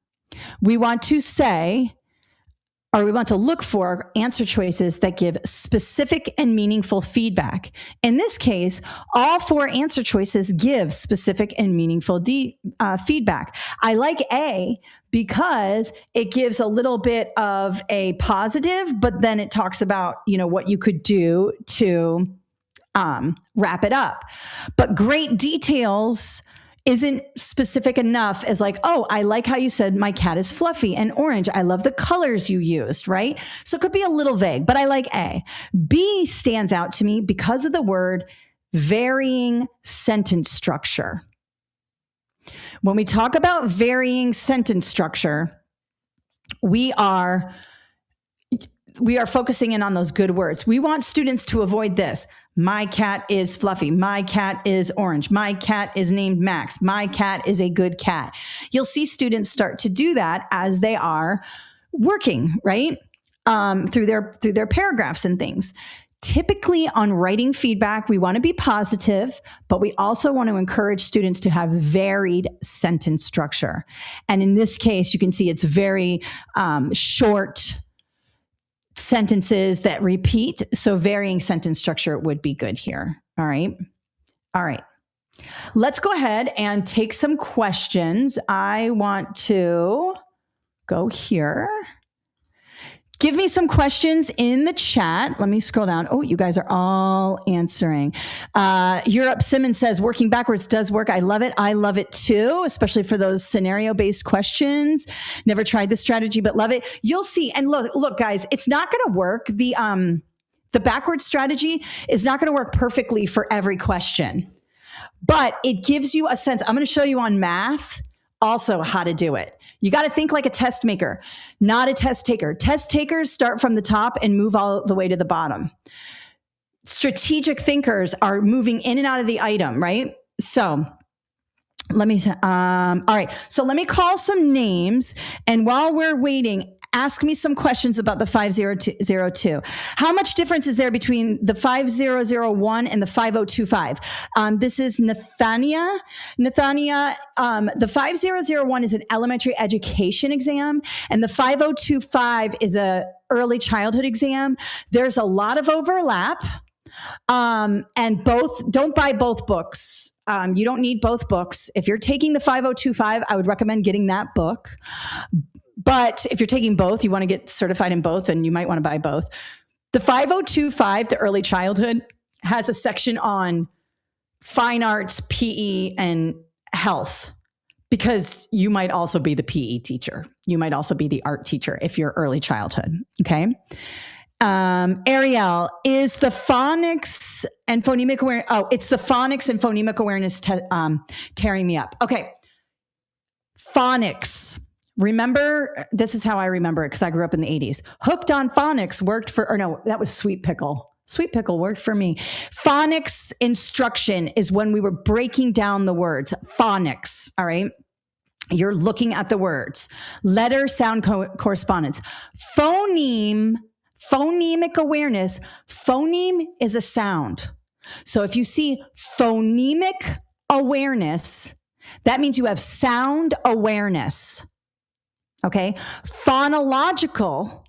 we want to say, or we want to look for answer choices that give specific and meaningful feedback. In this case, all 4 answer choices give specific and meaningful feedback. I like A because it gives a little bit of a positive, but then it talks about, what you could do to wrap it up. But great details isn't specific enough as like, oh, I like how you said my cat is fluffy and orange. I love the colors you used, right? So it could be a little vague, but I like A. B stands out to me because of the word varying sentence structure. When we talk about varying sentence structure, we are focusing in on those good words. We want students to avoid this. My cat is fluffy. My cat is orange. My cat is named Max. My cat is a good cat. You'll see students start to do that as they are working, right? Through their paragraphs and things. Typically on writing feedback, we want to be positive, but we also want to encourage students to have varied sentence structure. And in this case, you can see it's very short sentences that repeat. So varying sentence structure would be good here. All right. Let's go ahead and take some questions. I want to go here. Give me some questions in the chat. Let me scroll down. Oh, you guys are all answering. Europe Simmons says, working backwards does work. I love it. I love it too, especially for those scenario-based questions. Never tried this strategy, but love it. You'll see. And look, guys, it's not going to work. The backwards strategy is not going to work perfectly for every question, but it gives you a sense. I'm going to show you on math also how to do it. You got to think like a test maker, not a test taker. Test takers start from the top and move all the way to the bottom. Strategic thinkers are moving in and out of the item, right? So let me, all right. So let me call some names. And while we're waiting, ask me some questions about the 5002. How much difference is there between the 5001 and the 5025? This is Nathania. The 5001 is an elementary education exam, and the 5025 is a early childhood exam. There's a lot of overlap. And don't buy both books. You don't need both books. If you're taking the 5025, I would recommend getting that book. But if you're taking both, you want to get certified in both, and you might want to buy both. The 5025, the early childhood, has a section on fine arts, PE, and health, because you might also be the PE teacher. You might also be the art teacher if you're early childhood. Okay. Ariel, is the phonics and phonemic awareness? Oh, it's the phonics and phonemic awareness tearing me up. Okay. Phonics. Remember, this is how I remember it because I grew up in the 80s. Hooked on Phonics worked for, or no, that was Sweet Pickle. Sweet Pickle worked for me. Phonics instruction is when we were breaking down the words. Phonics, all right? You're looking at the words. Letter sound correspondence. Phonemic awareness. Phoneme is a sound. So if you see phonemic awareness, that means you have sound awareness. Okay. Phonological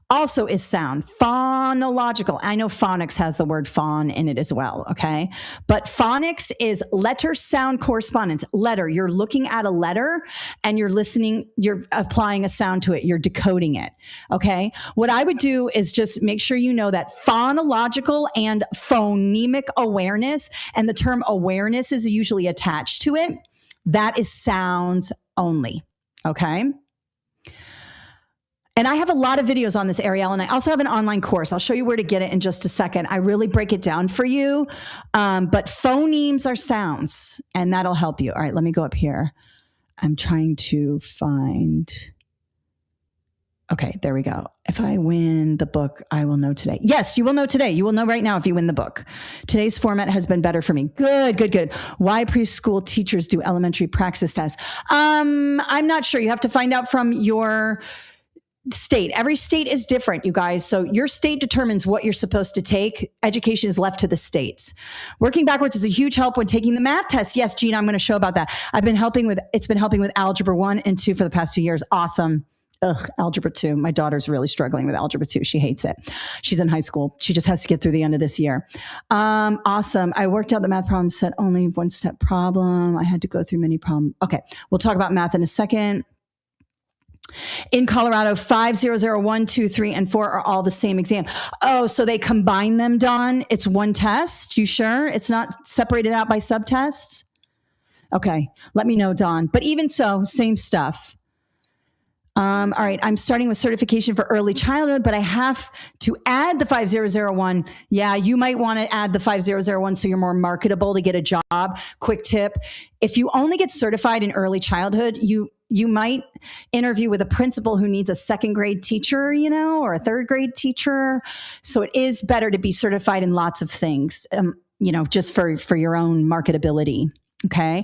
also is sound. Phonological. I know phonics has the word fawn in it as well. Okay. But phonics is letter sound correspondence. Letter. You're looking at a letter and you're listening, you're applying a sound to it. You're decoding it. Okay. What I would do is just make sure you know that phonological and phonemic awareness, and the term awareness is usually attached to it. That is sounds only. Okay. And I have a lot of videos on this, Ariel, and I also have an online course. I'll show you where to get it in just a second. I really break it down for you. But phonemes are sounds, and that'll help you. All right, let me go up here. I'm trying to find. Okay, there we go. If I win the book, I will know today. Yes, you will know today. You will know right now if you win the book. Today's format has been better for me. Good, good, good. Why preschool teachers do elementary praxis tests? I'm not sure. You have to find out from your state. Every state is different, you guys. So your state determines what you're supposed to take. Education is left to the states. Working backwards is a huge help when taking the math test. Yes, Gina, I'm going to show about that. It's been helping with algebra 1 and 2 for the past 2 years. Awesome. Ugh, algebra 2. My daughter's really struggling with algebra 2. She hates it. She's in high school. She just has to get through the end of this year. Awesome. I worked out the math problem set, only one step problem. I had to go through many problems. Okay. We'll talk about math in a second. In Colorado, 5001, 2, 3, and 4 are all the same exam. Oh, so they combine them, Dawn? It's one test? You sure? It's not separated out by subtests? Okay. Let me know, Dawn. But even so, same stuff. All right, I'm starting with certification for early childhood, but I have to add the 5001. Yeah, you might want to add the 5001 so you're more marketable to get a job. Quick tip. If you only get certified in early childhood, you might interview with a principal who needs a second grade teacher, or a third grade teacher. So it is better to be certified in lots of things, just for your own marketability. Okay.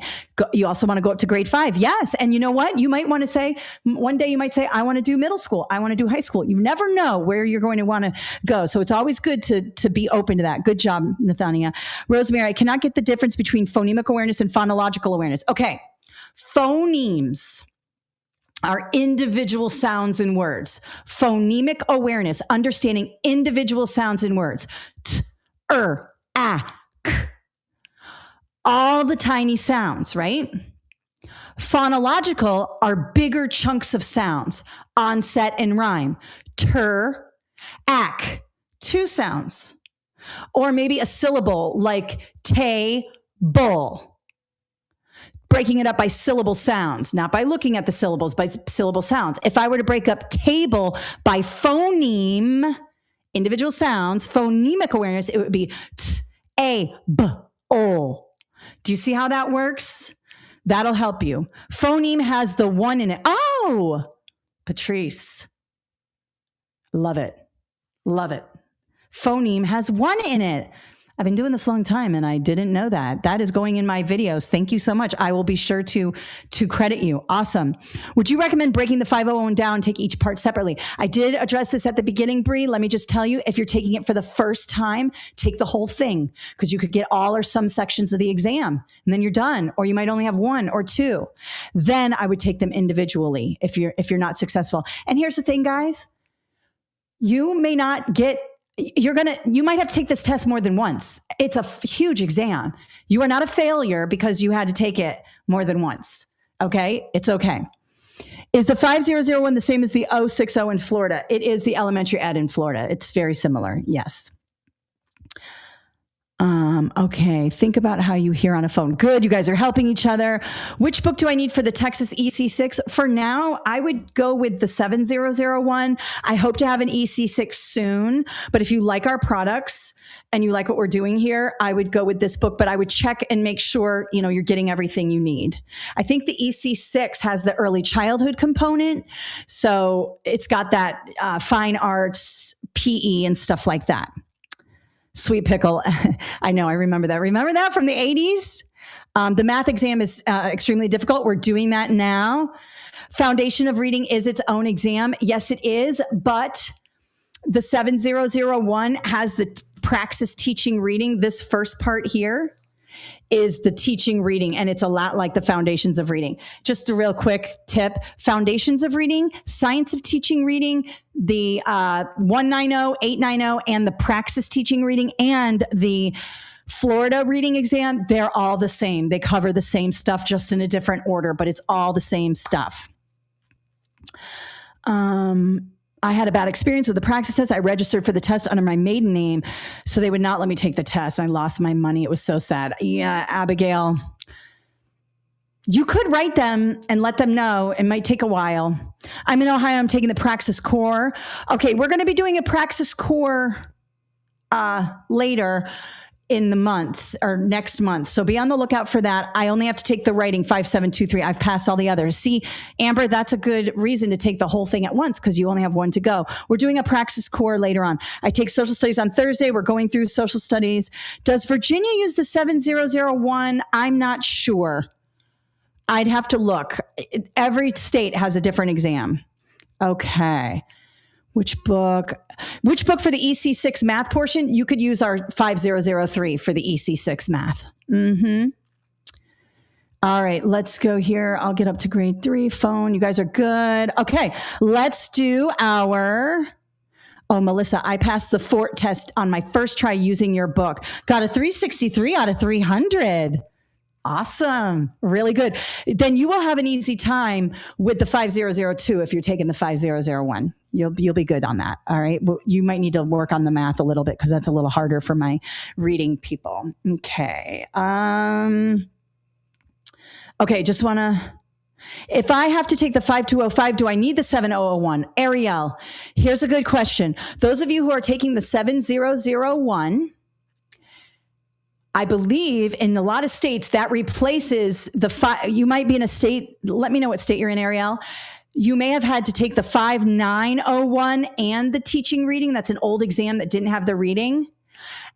You also want to go up to grade 5. Yes. And you know what? You might want to say, one day you might say, I want to do middle school. I want to do high school. You never know where you're going to want to go. So it's always good to be open to that. Good job, Nathania. Rosemary, I cannot get the difference between phonemic awareness and phonological awareness. Okay. Phonemes are individual sounds in words. Phonemic awareness, understanding individual sounds in words. T, k. All the tiny sounds, right? Phonological are bigger chunks of sounds, onset and rhyme. Ak, 2 sounds. Or maybe a syllable like bull. Breaking it up by syllable sounds, not by looking at the syllables, by syllable sounds. If I were to break up table by phoneme, individual sounds, phonemic awareness, it would be t-a-b-o. Do you see how that works? That'll help you. Phoneme has the 1 in it. Oh, Patrice. Love it. Love it. Phoneme has 1 in it. I've been doing this a long time and I didn't know that. That is going in my videos. Thank you so much. I will be sure to credit you. Awesome. Would you recommend breaking the 501 down and take each part separately? I did address this at the beginning, Bree. Let me just tell you, if you're taking it for the first time, take the whole thing because you could get all or some sections of the exam and then you're done. Or you might only have 1 or 2. Then I would take them individually if you're not successful. And here's the thing, guys. You may not get you might have to take this test more than once. It's a huge exam. You are not a failure because you had to take it more than once. Okay. It's okay. Is the 5001 the same as the 060 in Florida? It is the elementary ed in Florida. It's very similar. Yes. Okay. Think about how you hear on a phone. Good. You guys are helping each other. Which book do I need for the Texas EC6? For now, I would go with the 7001. I hope to have an EC6 soon, but if you like our products and you like what we're doing here, I would go with this book, but I would check and make sure, you're getting everything you need. I think the EC6 has the early childhood component. So it's got that fine arts, PE and stuff like that. Sweet pickle. I know. I remember that. Remember that from the 80s? The math exam is extremely difficult. We're doing that now. Foundation of Reading is its own exam. Yes, it is. But the 7001 has the Praxis teaching reading. This first part here is the teaching reading, and it's a lot like the Foundations of Reading. Just a real quick tip. Foundations of Reading, Science of Teaching Reading, the 190, 890, and the Praxis teaching reading, and the Florida reading exam, they're all the same. They cover the same stuff, just in a different order, but it's all the same stuff. I had a bad experience with the Praxis test. I registered for the test under my maiden name, so they would not let me take the test. I lost my money. It was so sad. Yeah, Abigail, you could write them and let them know. It might take a while. I'm in Ohio. I'm taking the Praxis Core. Okay, we're going to be doing a Praxis Core later. in the month or next month. So be on the lookout for that. I only have to take the writing 5723. I've passed all the others. See, Amber, that's a good reason to take the whole thing at once because you only have one to go. We're doing a Praxis core later on. I take social studies on Thursday. We're going through social studies. Does Virginia use the 7001? I'm not sure. I'd have to look. Every state has a different exam. Okay. Which book for the EC6 math portion? You could use our 5003 for the EC6 math. All right, let's go here. I'll get up to grade 3 phone. You guys are good. Okay, let's do our... Oh, Melissa, I passed the Fort test on my first try using your book. Got a 363 out of 300. Awesome. Really good. Then you will have an easy time with the 5002 if you're taking the 5001. You'll be good on that. All right. But you might need to work on the math a little bit because that's a little harder for my reading people. Okay. Okay. Just want to, if I have to take the 5205, do I need the 7001? Ariel, here's a good question. Those of you who are taking the 7001, I believe in a lot of states that replaces the you might be in a state, let me know what state you're in, Ariel. You may have had to take the 5901 and the teaching reading. That's an old exam that didn't have the reading.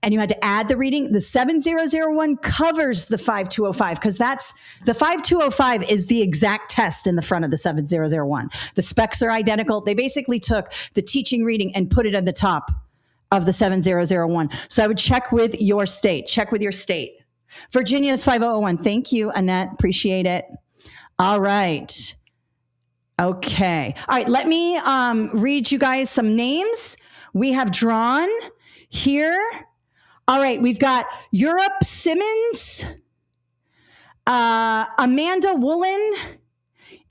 And you had to add the reading. The 7001 covers the 5205 because that's the 5205 is the exact test in the front of the 7001. The specs are identical. They basically took the teaching reading and put it at the top of the 7001. So I would check with your state. Check with your state. Virginia is 5001. Thank you, Annette. Appreciate it. All right. Okay. All right. Let me read you guys some names we have drawn here. All right. We've got Europe Simmons, Amanda Woolen,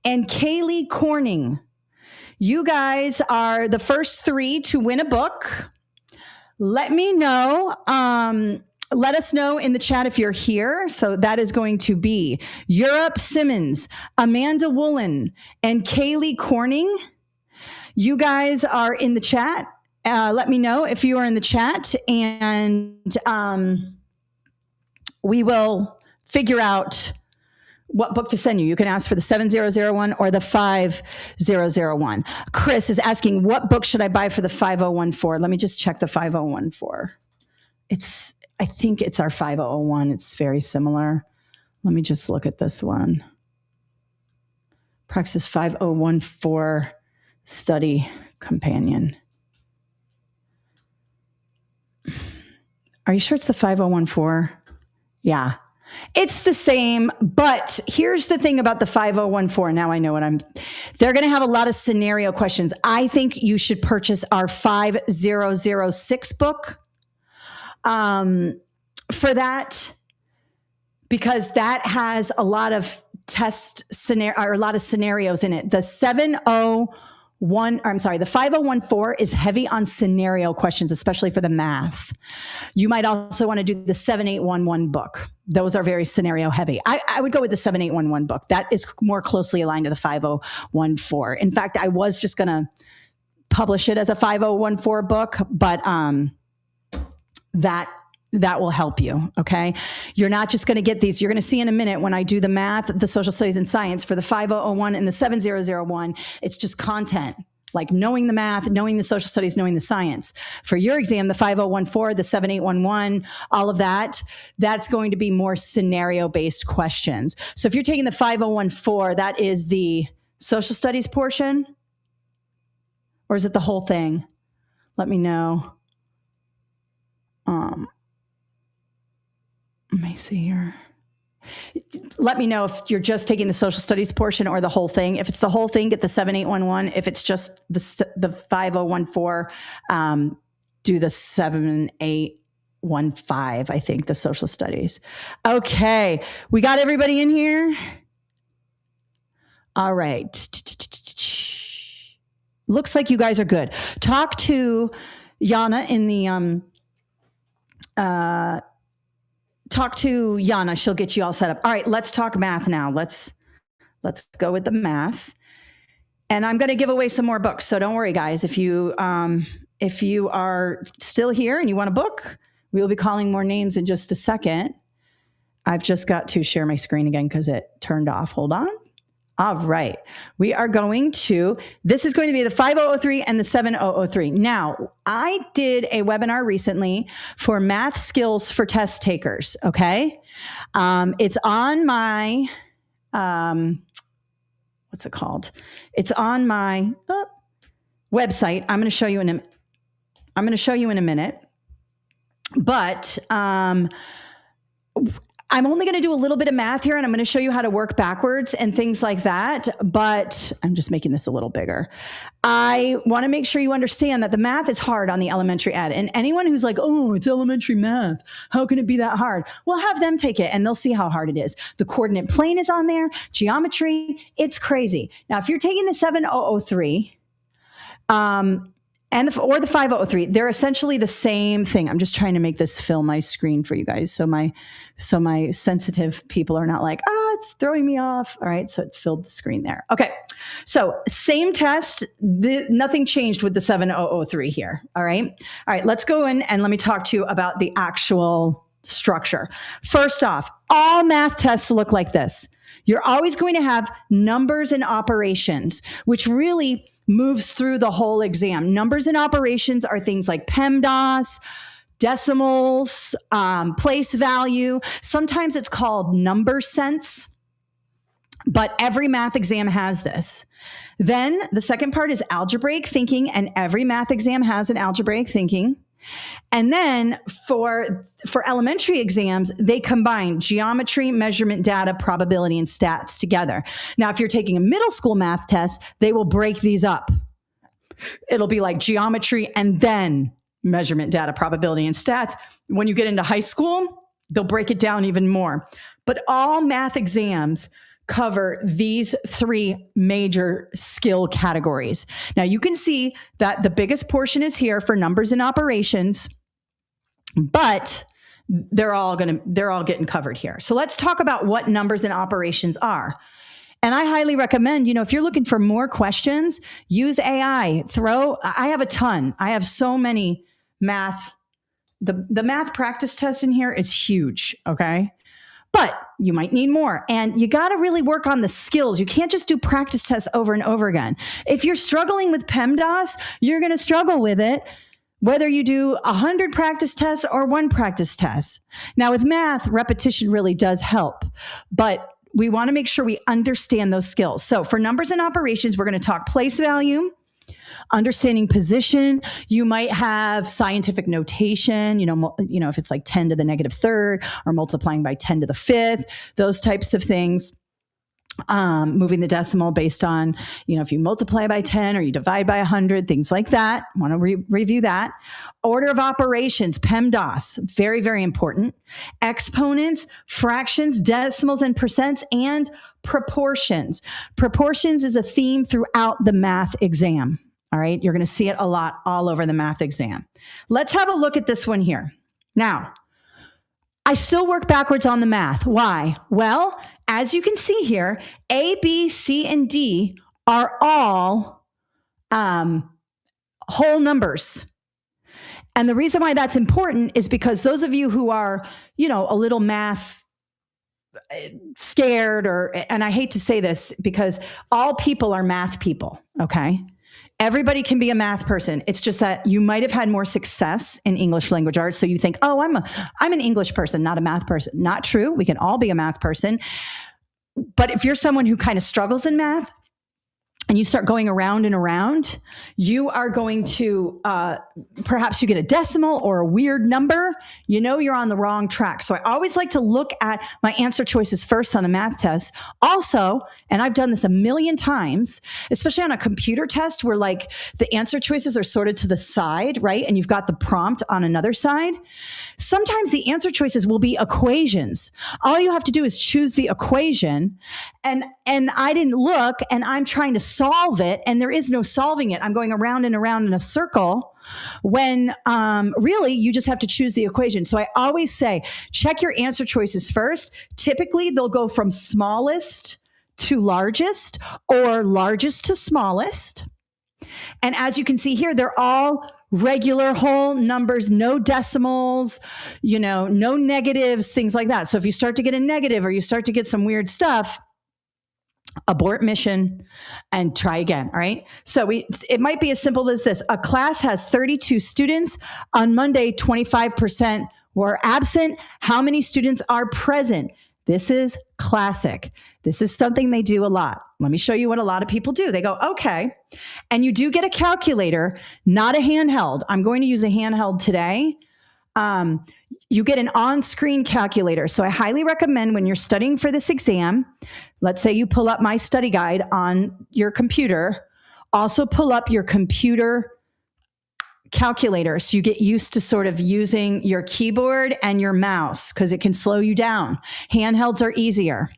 and Kaylee Corning. You guys are the first 3 to win a book. Let me know. Let us know in the chat if you're here. So that is going to be Europe Simmons, Amanda Woolen, and Kaylee Corning. You guys are in the chat. Let me know if you are in the chat, and we will figure out what book to send you. You can ask for the 7001 or the 5001. Chris is asking, what book should I buy for the 5014? Let me just check the 5014. I think it's our 5001. It's very similar. Let me just look at this one. Praxis 5014 Study Companion. Are you sure it's the 5014? Yeah. It's the same, but here's the thing about the 5014. Now I know they're going to have a lot of scenario questions. I think you should purchase our 5006 book for that, because that has a lot of a lot of scenarios in it. The 5014 is heavy on scenario questions, especially for the math. You might also want to do the 7811 book. Those are very scenario heavy. I would go with the 7811 book. That is more closely aligned to the 5014. In fact, I was just going to publish it as a 5014 book, but that will help you, okay? You're not just going to get these. You're going to see in a minute when I do the math, the social studies and science for the 5001 and the 7001, it's just content, like knowing the math, knowing the social studies, knowing the science. For your exam, the 5014, the 7811, all of that, that's going to be more scenario-based questions. So if you're taking the 5014, that is the social studies portion, or is it the whole thing? Let me know. Let me see here. Let me know if you're just taking the social studies portion or the whole thing. If it's the whole thing, get the 7811. If it's just the 5014, do the 7815, I think, the social studies. Okay. We got everybody in here? All right. Looks like you guys are good. Talk to Yana in the... talk to Yana. She'll get you all set up. All right, let's talk math now. Let's go with the math. And I'm going to give away some more books. So don't worry, guys. If you are still here and you want a book, We will be calling more names in just a second. I've just got to share my screen again because it turned off. Hold on. All right. We are going to, this is going to be the 5003 and the 7003. Now, I did a webinar recently for math skills for test takers. Okay. It's on my, what's it called? It's on my website. I'm going to show you in a minute. But, I'm only going to do a little bit of math here, and I'm going to show you how to work backwards and things like that. But I'm just making this a little bigger. I want to make sure you understand that the math is hard on the elementary ed. And anyone who's like, oh, it's elementary math, how can it be that hard? Well, have them take it, and they'll see how hard it is. The coordinate plane is on there, geometry, it's crazy. Now, if you're taking the 7003, or the 5003, they're essentially the same thing. I'm just trying to make this fill my screen for you guys. So my sensitive people are not like, it's throwing me off. All right. So it filled the screen there. Okay. So same test. Nothing changed with the 7003 here. All right. All right. Let's go in and let me talk to you about the actual structure. First off, all math tests look like this. You're always going to have numbers and operations, which really moves through the whole exam. Numbers and operations are things like PEMDAS, decimals, place value. Sometimes it's called number sense, but every math exam has this. Then the second part is algebraic thinking, and every math exam has an algebraic thinking. And then for elementary exams, they combine geometry, measurement data, probability, and stats together. Now, if you're taking a middle school math test, they will break these up. It'll be like geometry and then measurement data, probability, and stats. When you get into high school, they'll break it down even more. But all math exams cover these three major skill categories. Now you can see that the biggest portion is here for numbers and operations, but they're all getting covered here. So let's talk about what numbers and operations are. And I highly recommend, if you're looking for more questions, use AI. I have a ton. I have so many math. The math practice test in here is huge. Okay. But you might need more. And you got to really work on the skills. You can't just do practice tests over and over again. If you're struggling with PEMDAS, you're going to struggle with it, whether you do 100 practice tests or one practice test. Now, with math, repetition really does help. But we want to make sure we understand those skills. So for numbers and operations, we're going to talk place value, understanding position. You might have scientific notation, if it's like 10 to the negative third or multiplying by 10 to the fifth, those types of things. Moving the decimal based on, if you multiply by 10 or you divide by 100, things like that. Want to review that. Order of operations, PEMDAS, very, very important. Exponents, fractions, decimals, and percents, and proportions. Proportions is a theme throughout the math exam. All right. You're going to see it a lot all over the math exam. Let's have a look at this one here. Now, I still work backwards on the math. Why? Well, as you can see here, A, B, C, and D are all whole numbers. And the reason why that's important is because those of you who are, a little math scared, and I hate to say this because all people are math people. Okay. Everybody can be a math person. It's just that you might have had more success in English language arts. So you think, oh, I'm an English person, not a math person. Not true. We can all be a math person. But if you're someone who kind of struggles in math and you start going around and around, you are going to, perhaps you get a decimal or a weird number, you're on the wrong track. So I always like to look at my answer choices first on a math test. Also, and I've done this a million times, especially on a computer test where like the answer choices are sorted to the side, right? And you've got the prompt on another side. Sometimes the answer choices will be equations. All you have to do is choose the equation. And I didn't look, and I'm trying to solve it, and there is no solving it. I'm going around and around in a circle when really you just have to choose the equation. So I always say, check your answer choices first. Typically, they'll go from smallest to largest or largest to smallest. And as you can see here, they're all regular whole numbers, no decimals, no negatives, things like that. So if you start to get a negative or you start to get some weird stuff, abort mission and try again. All right. So it might be as simple as this. A class has 32 students. On Monday, 25% were absent. How many students are present? This is classic. This is something they do a lot. Let me show you what a lot of people do. They go, okay. And you do get a calculator, not a handheld. I'm going to use a handheld today. You get an on-screen calculator. So I highly recommend when you're studying for this exam, let's say you pull up my study guide on your computer, also pull up your computer calculator so you get used to sort of using your keyboard and your mouse because it can slow you down. Handhelds are easier.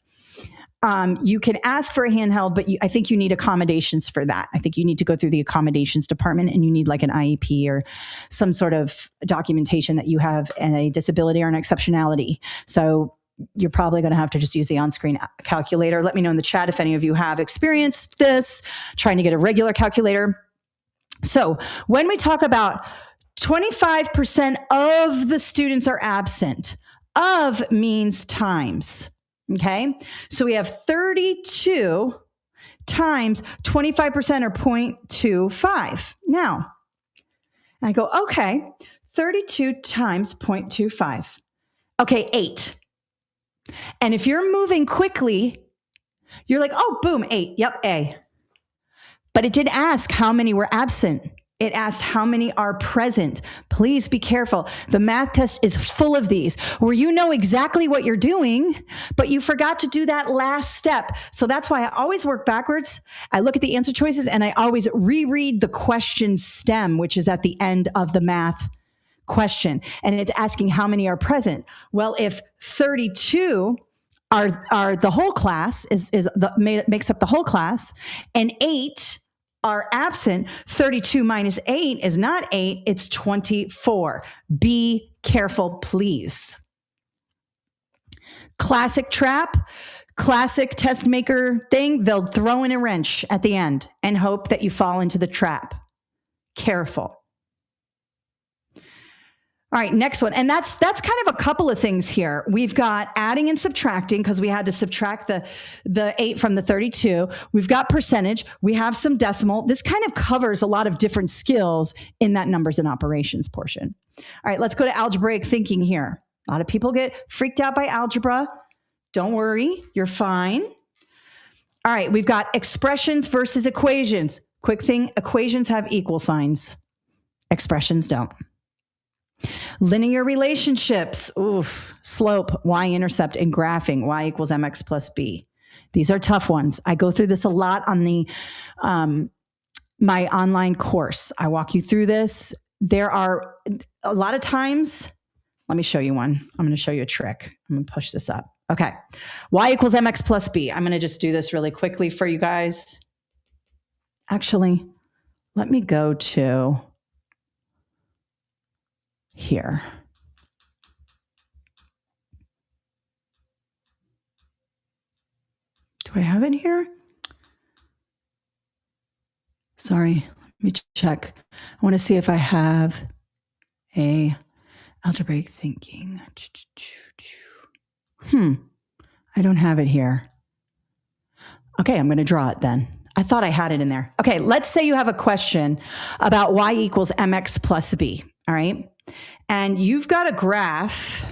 You can ask for a handheld, but I think you need accommodations for that. I think you need to go through the accommodations department and you need like an IEP or some sort of documentation that you have a disability or an exceptionality. So you're probably going to have to just use the on-screen calculator. Let me know in the chat if any of you have experienced this, trying to get a regular calculator. So when we talk about 25% of the students are absent, of means times. Okay. So we have 32 times 25% or 0.25. Now I go, okay, 32 times 0.25. Okay. 8. And if you're moving quickly, you're like, oh, boom, 8. Yep. A. But it did ask how many were absent. It asked how many are present. Please be careful. The math test is full of these where you know exactly what you're doing, but you forgot to do that last step. So that's why I always work backwards. I look at the answer choices and I always reread the question stem, which is at the end of the math question. And it's asking how many are present. Well, if 32 are the whole class makes up the whole class, and 8 are absent, 32 minus 8 is not 8, it's 24. Be careful, please. Classic trap, classic test maker thing, they'll throw in a wrench at the end and hope that you fall into the trap. Careful. All right, next one. And that's kind of a couple of things here. We've got adding and subtracting because we had to subtract the 8 from the 32. We've got percentage. We have some decimal. This kind of covers a lot of different skills in that numbers and operations portion. All right, let's go to algebraic thinking here. A lot of people get freaked out by algebra. Don't worry, you're fine. All right, we've got expressions versus equations. Quick thing, equations have equal signs. Expressions don't. Linear relationships, slope, y-intercept, and graphing, y equals mx plus b. These are tough ones. I go through this a lot on the my online course. I walk you through this. There are a lot of times, let me show you one. I'm going to show you a trick. I'm going to push this up. Okay. Y equals mx plus b. I'm going to just do this really quickly for you guys. Actually, let me go to here. Do I have it here? Sorry, let me check. I want to see if I have a algebraic thinking. I don't have it here. Okay, I'm going to draw it then. I thought I had it in there. Okay, let's say you have a question about y equals mx plus b, all right? And you've got a graph,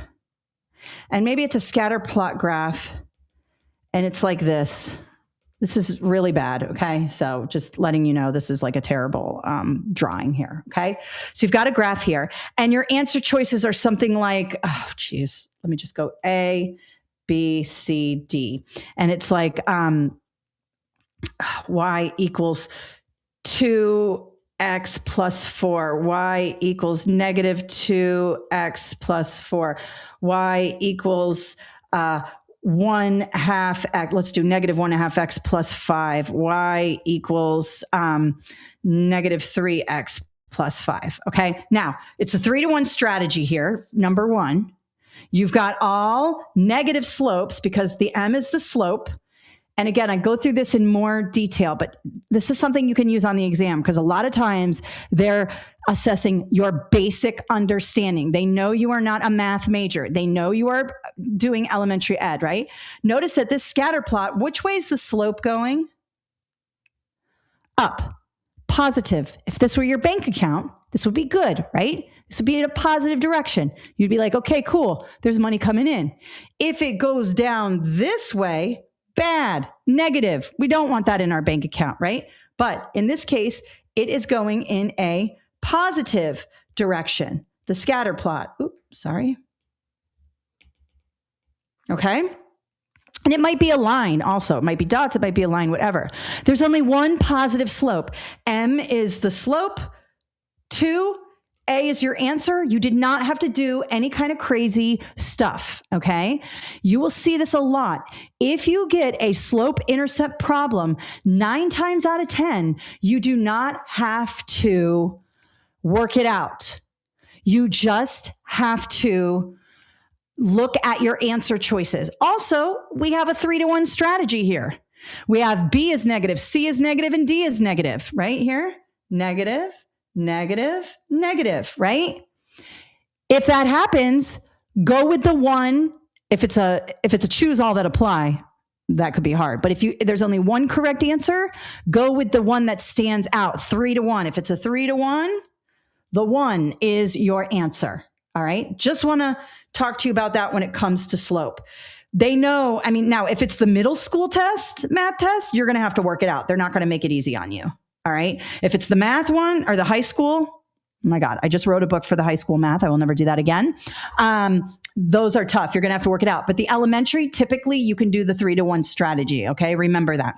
and maybe it's a scatter plot graph, and it's like this. This is really bad, okay? So just letting you know, this is like a terrible drawing here, okay? So you've got a graph here, and your answer choices are something like, oh, geez, let me just go A, B, C, D. And it's like y equals 2x plus 4, y equals negative 2x plus 4, y equals 1/2 x, let's do negative 1/2 x plus 5, y equals negative 3x plus 5. Okay, now it's a 3-to-1 strategy here. Number one, you've got all negative slopes because the m is the slope, And again, I go through this in more detail, but this is something you can use on the exam because a lot of times they're assessing your basic understanding. They know you are not a math major. They know you are doing elementary ed, right? Notice that this scatter plot, which way is the slope going? Up, positive. If this were your bank account, this would be good, right? This would be in a positive direction. You'd be like, okay, cool. There's money coming in. If it goes down this way, bad, negative. We don't want that in our bank account, right? But in this case, it is going in a positive direction. The scatter plot. Oops, sorry. Okay. And it might be a line also. It might be dots. It might be a line, whatever. There's only one positive slope. M is the slope. 2, A is your answer. You did not have to do any kind of crazy stuff, okay? You will see this a lot. If you get a slope-intercept problem, 9 times out of 10, you do not have to work it out. You just have to look at your answer choices. Also, we have a 3-to-1 strategy here. We have B is negative, C is negative, and D is negative, right here. Negative, negative, negative, right? If that happens, go with the one. If it's a choose all that apply, that could be hard. But if there's only one correct answer, go with the one that stands out. 3-to-1. If it's a 3-to-1, the 1 is your answer. All right. Just want to talk to you about that when it comes to slope. They know, I mean, now if it's the middle school test, math test, you're going to have to work it out. They're not going to make it easy on you. All right. If it's the math one or the high school, oh my God, I just wrote a book for the high school math. I will never do that again. Those are tough. You're going to have to work it out. But the elementary, typically you can do the 3-to-1 strategy. Okay. Remember that.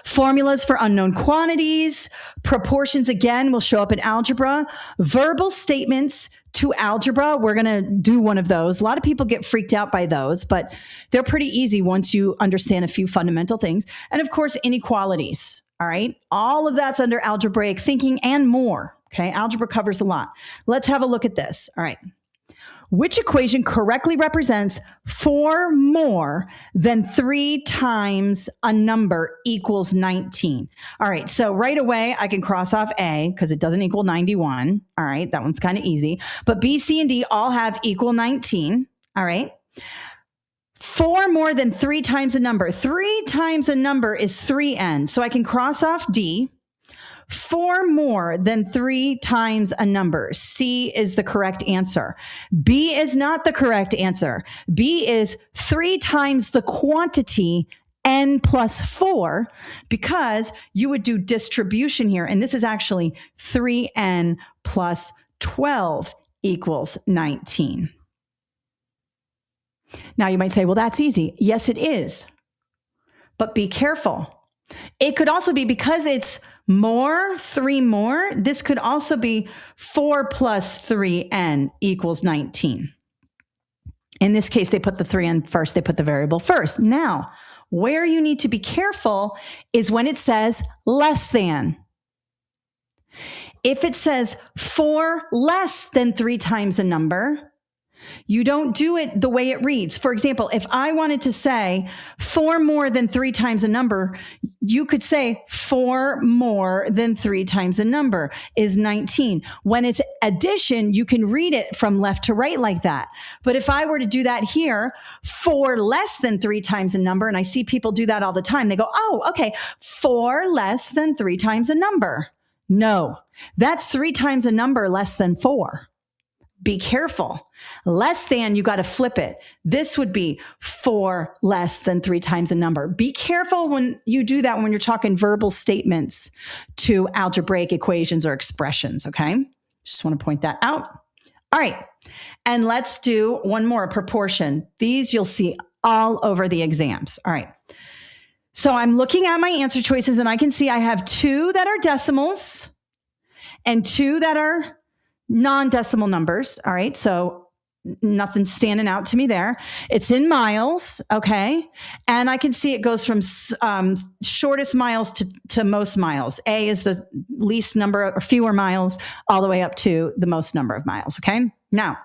Formulas for unknown quantities, proportions again will show up in algebra, verbal statements to algebra. We're going to do one of those. A lot of people get freaked out by those, but they're pretty easy once you understand a few fundamental things. And of course, inequalities. All right. All of that's under algebraic thinking and more. Okay. Algebra covers a lot. Let's have a look at this. All right. Which equation correctly represents 4 more than 3 times a number equals 19? All right, so right away, I can cross off A because it doesn't equal 91. All right, that one's kind of easy. But B, C, and D all have equal 19. All right. 4 more than 3 times a number. 3 times a number is 3n. So I can cross off D. 4 more than 3 times a number. C is the correct answer. B is not the correct answer. B is 3 times the quantity n plus 4 because you would do distribution here. And this is actually 3n plus 12 equals 19. Now you might say, well, that's easy. Yes, it is. But be careful. It could also be because it's more, 3 more. This could also be 4 plus 3n equals 19. In this case, they put the 3n first. They put the variable first. Now, where you need to be careful is when it says less than. If it says 4 less than 3 times a number, you don't do it the way it reads. For example, if I wanted to say 4 more than 3 times a number, you could say 4 more than 3 times a number is 19. When it's addition, you can read it from left to right like that. But if I were to do that here, 4 less than 3 times a number, and I see people do that all the time, they go, oh, okay, 4 less than 3 times a number. No, that's 3 times a number less than 4. Be careful. Less than, you got to flip it. This would be 4 less than 3 times a number. Be careful when you do that when you're talking verbal statements to algebraic equations or expressions, okay? Just want to point that out. All right. And let's do one more, proportion. These you'll see all over the exams. All right. So I'm looking at my answer choices and I can see I have 2 that are decimals and 2 that are non-decimal numbers. All right. So nothing's standing out to me there. It's in miles. Okay. And I can see it goes from shortest miles to most miles. A is the least number or fewer miles all the way up to the most number of miles. Okay. Now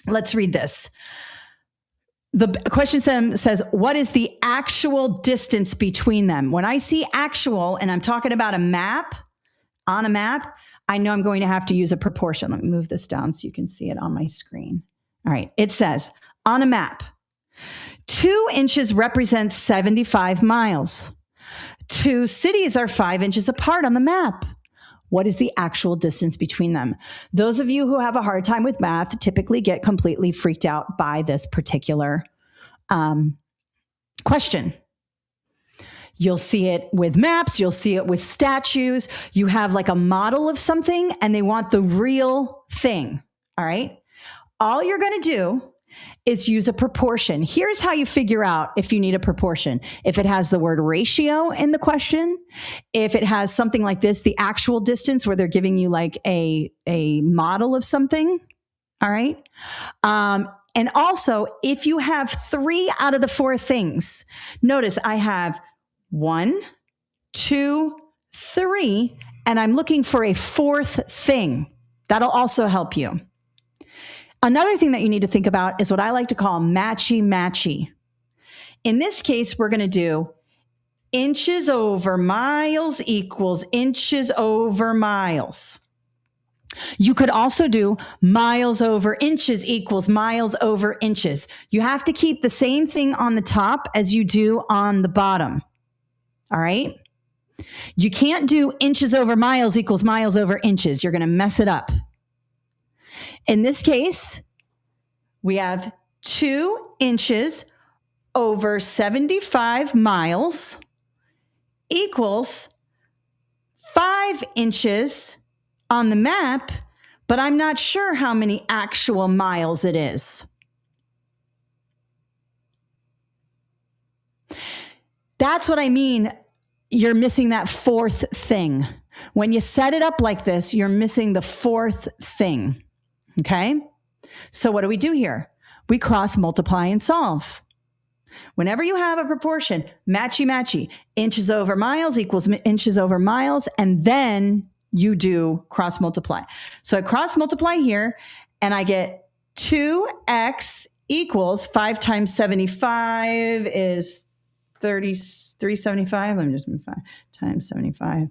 let's read this. The question says, what is the actual distance between them? When I see actual and I'm talking about a map, on a map, I know I'm going to have to use a proportion. Let me move this down so you can see it on my screen. All right. It says on a map, 2 inches represents 75 miles. 2 cities are 5 inches apart on the map. What is the actual distance between them? Those of you who have a hard time with math typically get completely freaked out by this particular question. You'll see it with maps. You'll see it with statues. You have like a model of something and they want the real thing. All right. All you're going to do is use a proportion. Here's how you figure out if you need a proportion. If it has the word ratio in the question, if it has something like this, the actual distance where they're giving you like a model of something. All right. And also if you have 3 out of the 4 things, notice I have 1, 2, 3, and I'm looking for a 4th thing. That'll also help you. Another thing that you need to think about is what I like to call matchy-matchy. In this case, we're going to do inches over miles equals inches over miles. You could also do miles over inches equals miles over inches. You have to keep the same thing on the top as you do on the bottom. All right? You can't do inches over miles equals miles over inches. You're going to mess it up. In this case, we have 2 inches over 75 miles equals 5 inches on the map, but I'm not sure how many actual miles it is. That's what I mean. You're missing that 4th thing. When you set it up like this, you're missing the 4th thing. Okay. So what do we do here? We cross multiply and solve. Whenever you have a proportion, matchy-matchy, inches over miles equals inches over miles, and then you do cross multiply. So I cross multiply here and I get 2x equals 5 times 75 is 375. I'm just 5 times 75.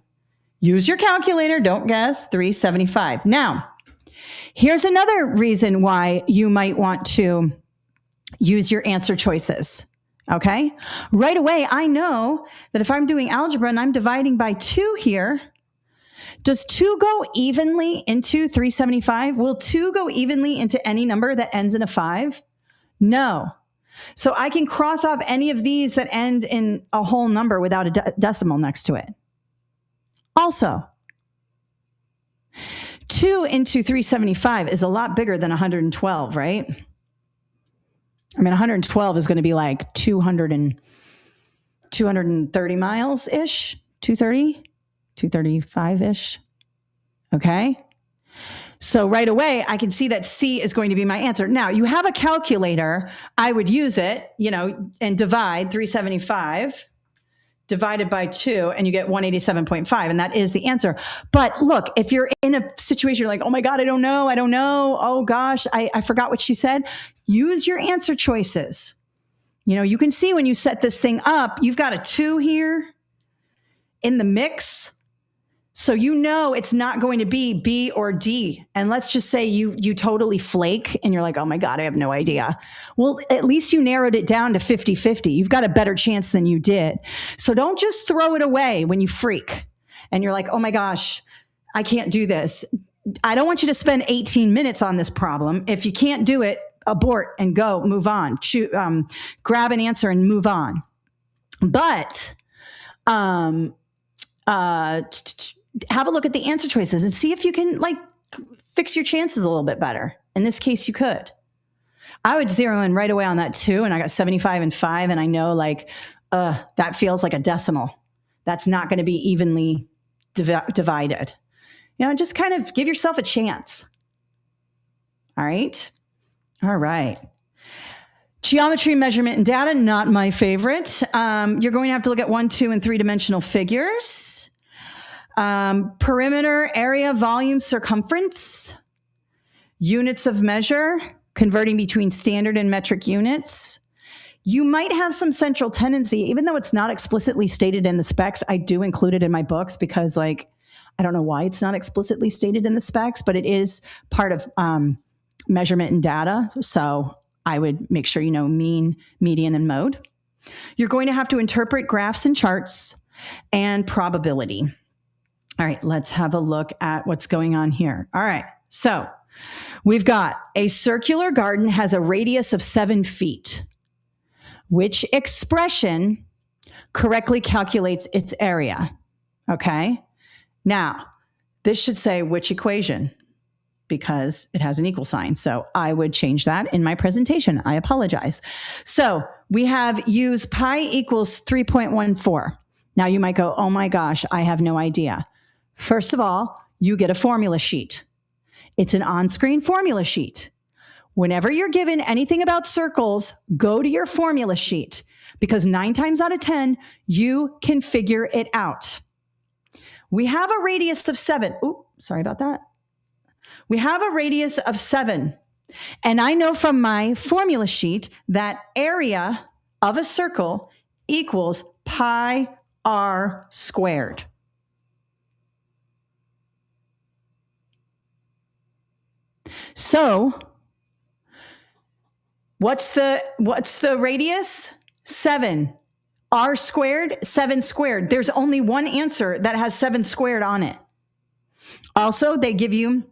Use your calculator. Don't guess. 375. Now, here's another reason why you might want to use your answer choices. Okay. Right away, I know that if I'm doing algebra and I'm dividing by 2 here, does 2 go evenly into 375? Will 2 go evenly into any number that ends in a 5? No. So I can cross off any of these that end in a whole number without a decimal next to it. Also, 2 into 375 is a lot bigger than 112, right? I mean, 112 is going to be like 230 miles-ish, 230, 235-ish. Okay. So right away, I can see that C is going to be my answer. Now, you have a calculator. I would use it, and divide 375 divided by 2, and you get 187.5, and that is the answer. But look, if you're in a situation, you're like, oh my God, I don't know. Oh gosh, I forgot what she said. Use your answer choices. You can see when you set this thing up, you've got a 2 here in the mix. So it's not going to be B or D. And let's just say you totally flake and you're like, oh my God, I have no idea. Well, at least you narrowed it down to 50-50. You've got a better chance than you did. So don't just throw it away when you freak and you're like, oh my gosh, I can't do this. I don't want you to spend 18 minutes on this problem. If you can't do it, abort and go, move on, grab an answer and move on. But, have a look at the answer choices and see if you can fix your chances a little bit better. In this case, you could. I would zero in right away on that 2, and I got 75 and 5, and I know that feels like a decimal. That's not going to be evenly divided. Just kind of give yourself a chance. All right. All right. Geometry, measurement, and data, not my favorite. You're going to have to look at 1, 2, and 3-dimensional figures. Perimeter, area, volume, circumference, units of measure, converting between standard and metric units, You might have some central tendency, even though it's not explicitly stated in the specs. I do include it in my books because, like, I don't know why it's not explicitly stated in the specs, but it is part of measurement and data. So I would make sure you know mean, median, and mode. You're going to have to interpret graphs and charts and probability. All right, let's have a look at what's going on here. All right, so we've got a circular garden has a radius of 7 feet. Which expression correctly calculates its area? Okay, now this should say which equation, because it has an equal sign. So I would change that in my presentation. I apologize. So we have use pi equals 3.14. Now you might go, oh my gosh, I have no idea. First of all, you get a formula sheet. It's an on-screen formula sheet. Whenever you're given anything about circles, go to your formula sheet, because 9 times out of 10, you can figure it out. We have a radius of 7. Ooh, sorry about that. We have a radius of 7. And I know from my formula sheet that area of a circle equals pi r squared. So what's the radius? 7. R squared, 7 squared. There's only one answer that has 7 squared on it. Also, they give you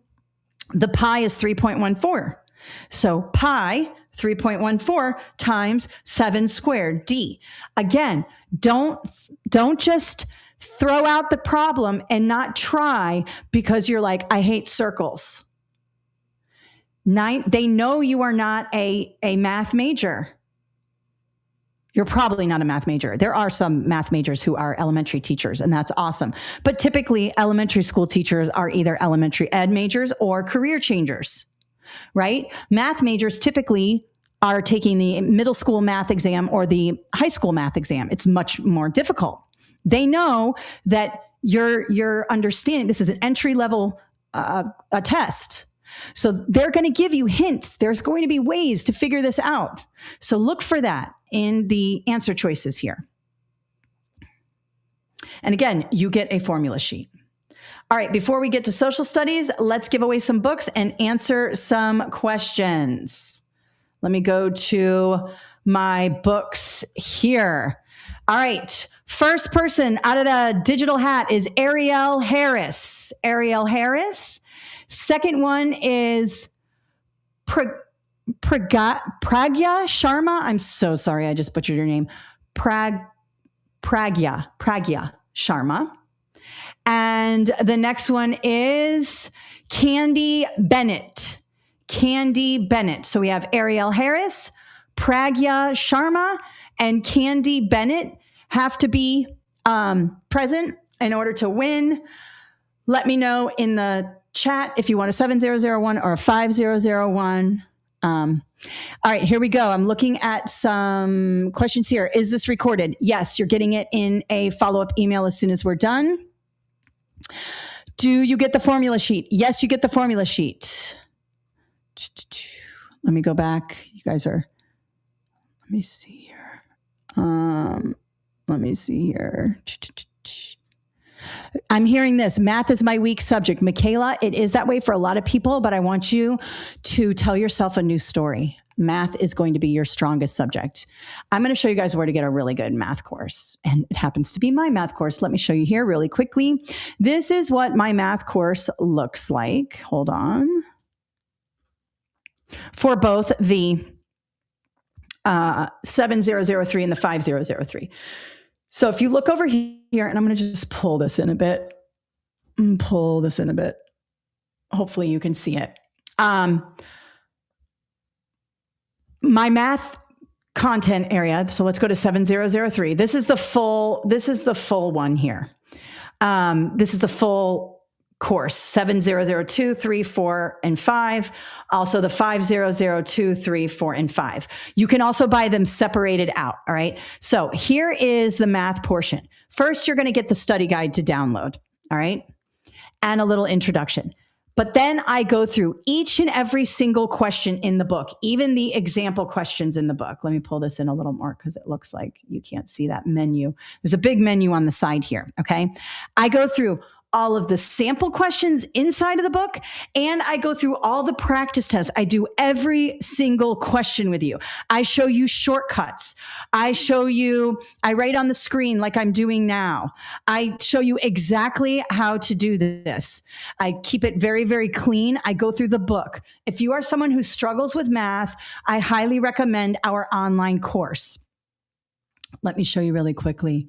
the pi is 3.14. So pi 3.14 times 7 squared, d. Again, don't just throw out the problem and not try because you're like, I hate circles. They know you are not a math major. You're probably not a math major. There are some math majors who are elementary teachers, and that's awesome. But typically, elementary school teachers are either elementary ed majors or career changers, right? Math majors typically are taking the middle school math exam or the high school math exam. It's much more difficult. They know that you're understanding this is an entry level a test. So they're going to give you hints. There's going to be ways to figure this out. So look for that in the answer choices here. And again, you get a formula sheet. All right, before we get to social studies, let's give away some books and answer some questions. Let me go to my books here. All right, first person out of the digital hat is Ariel Harris. Ariel Harris. Second one is Pragya Sharma. I'm so sorry, I just butchered your name. Pragya Sharma. And the next one is Candy Bennett. Candy Bennett. So we have Ariel Harris, Pragya Sharma, and Candy Bennett have to be present in order to win. Let me know in the chat if you want a 7001 or a 5001. All right, here we go. I'm looking at some questions here. Is this recorded? Yes, you're getting it in a follow-up email as soon as we're done. Do you get the formula sheet? Yes, you get the formula sheet. Let me go back. You guys are, let me see here. Let me see here. I'm hearing this. Math is my weak subject. Michaela, it is that way for a lot of people, but I want you to tell yourself a new story. Math is going to be your strongest subject. I'm going to show you guys where to get a really good math course. And it happens to be my math course. Let me show you here really quickly. This is what my math course looks like. Hold on. For both the 7003 and the 5003. So if you look over here, and I'm going to just pull this in a bit. Hopefully you can see it. My math content area. So let's go to 7003. This is the full one here. This is the full course, 7002, 3, 4, and 5. Also the 5002, 3, 4, and 5. You can also buy them separated out. All right. So here is the math portion. First, you're going to get the study guide to download. All right. And a little introduction. But then I go through each and every single question in the book, even the example questions in the book. Let me pull this in a little more because it looks like you can't see that menu. There's a big menu on the side here. Okay. I go through all of the sample questions inside of the book, and I go through all the practice tests. I do every single question with you. I show you shortcuts. I write on the screen like I'm doing now. I show you exactly how to do this. I keep it very, very clean. I go through the book. If you are someone who struggles with math, I highly recommend our online course. Let me show you really quickly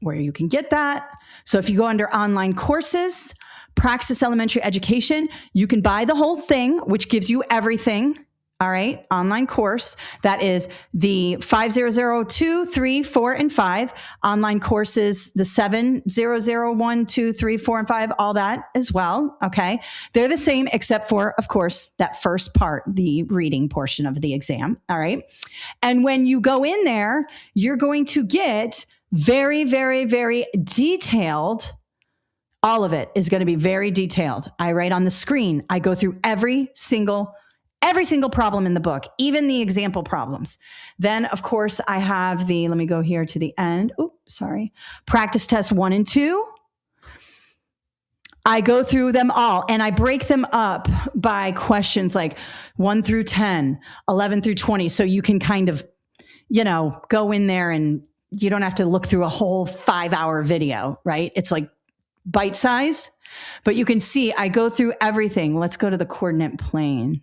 where you can get that. So if you go under online courses, Praxis Elementary Education, you can buy the whole thing, which gives you everything. All right. Online course. That is the 5002, 3, 4, and 5. Online courses, the 7001, 2, 3, 4, and 5, all that as well. Okay. They're the same, except for, of course, that first part, the reading portion of the exam. All right. And when you go in there, you're going to get very, very, very detailed. All of it is going to be very detailed. I write on the screen. I go through every single problem in the book, even the example problems. Then, of course, I have let me go here to the end. Practice tests 1 and 2. I go through them all and I break them up by questions like 1 through 10, 11 through 20. So you can kind of, go in there and you don't have to look through a whole 5-hour video, right? It's like bite size, but you can see I go through everything. Let's go to the coordinate plane.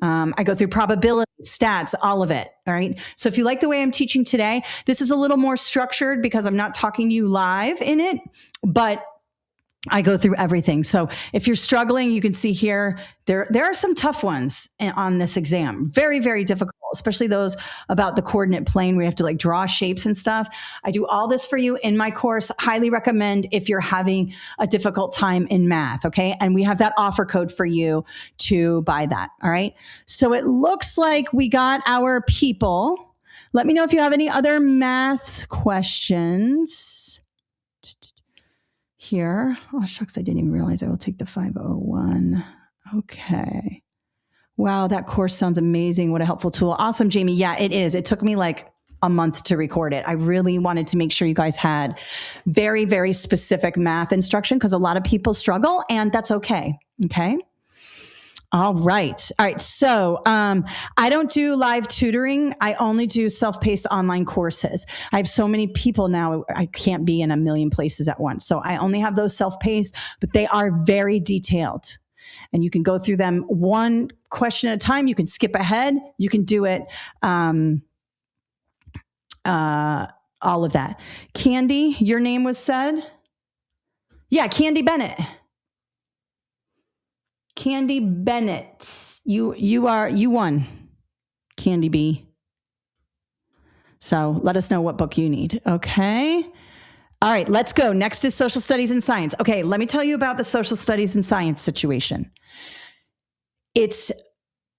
I go through probability, stats, all of it. All right. So if you like the way I'm teaching today, this is a little more structured because I'm not talking to you live in it, but I go through everything. So if you're struggling, you can see here, there are some tough ones on this exam. Very, very difficult, especially those about the coordinate plane where you have to draw shapes and stuff. I do all this for you in my course. Highly recommend if you're having a difficult time in math. Okay. And we have that offer code for you to buy that. All right. So it looks like we got our people. Let me know if you have any other math questions. Here. Oh, shucks, I didn't even realize I will take the 501. Okay. Wow, that course sounds amazing. What a helpful tool. Awesome, Jamie. Yeah, it is. It took me a month to record it. I really wanted to make sure you guys had very, very specific math instruction because a lot of people struggle, and that's okay. Okay. All right. So I don't do live tutoring. I only do self-paced online courses. I have so many people now, I can't be in a million places at once. So I only have those self-paced, but they are very detailed. And you can go through them one question at a time. You can skip ahead. You can do it. All of that. Candy, your name was said? Yeah, Candy Bennett. Candy Bennett, you won, Candy B. So let us know what book you need. Okay. All right, let's go. Next is social studies and science. Okay, let me tell you about the social studies and science situation. It's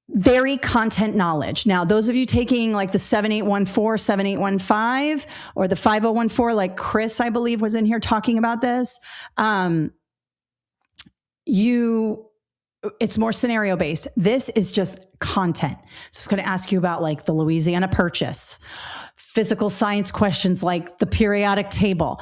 very content knowledge. Now, those of you taking the 7814, 7815, or the 5014, like Chris, I believe, was in here talking about this, it's more scenario based. This is just content. So it's going to ask you about the Louisiana Purchase, physical science questions like the periodic table.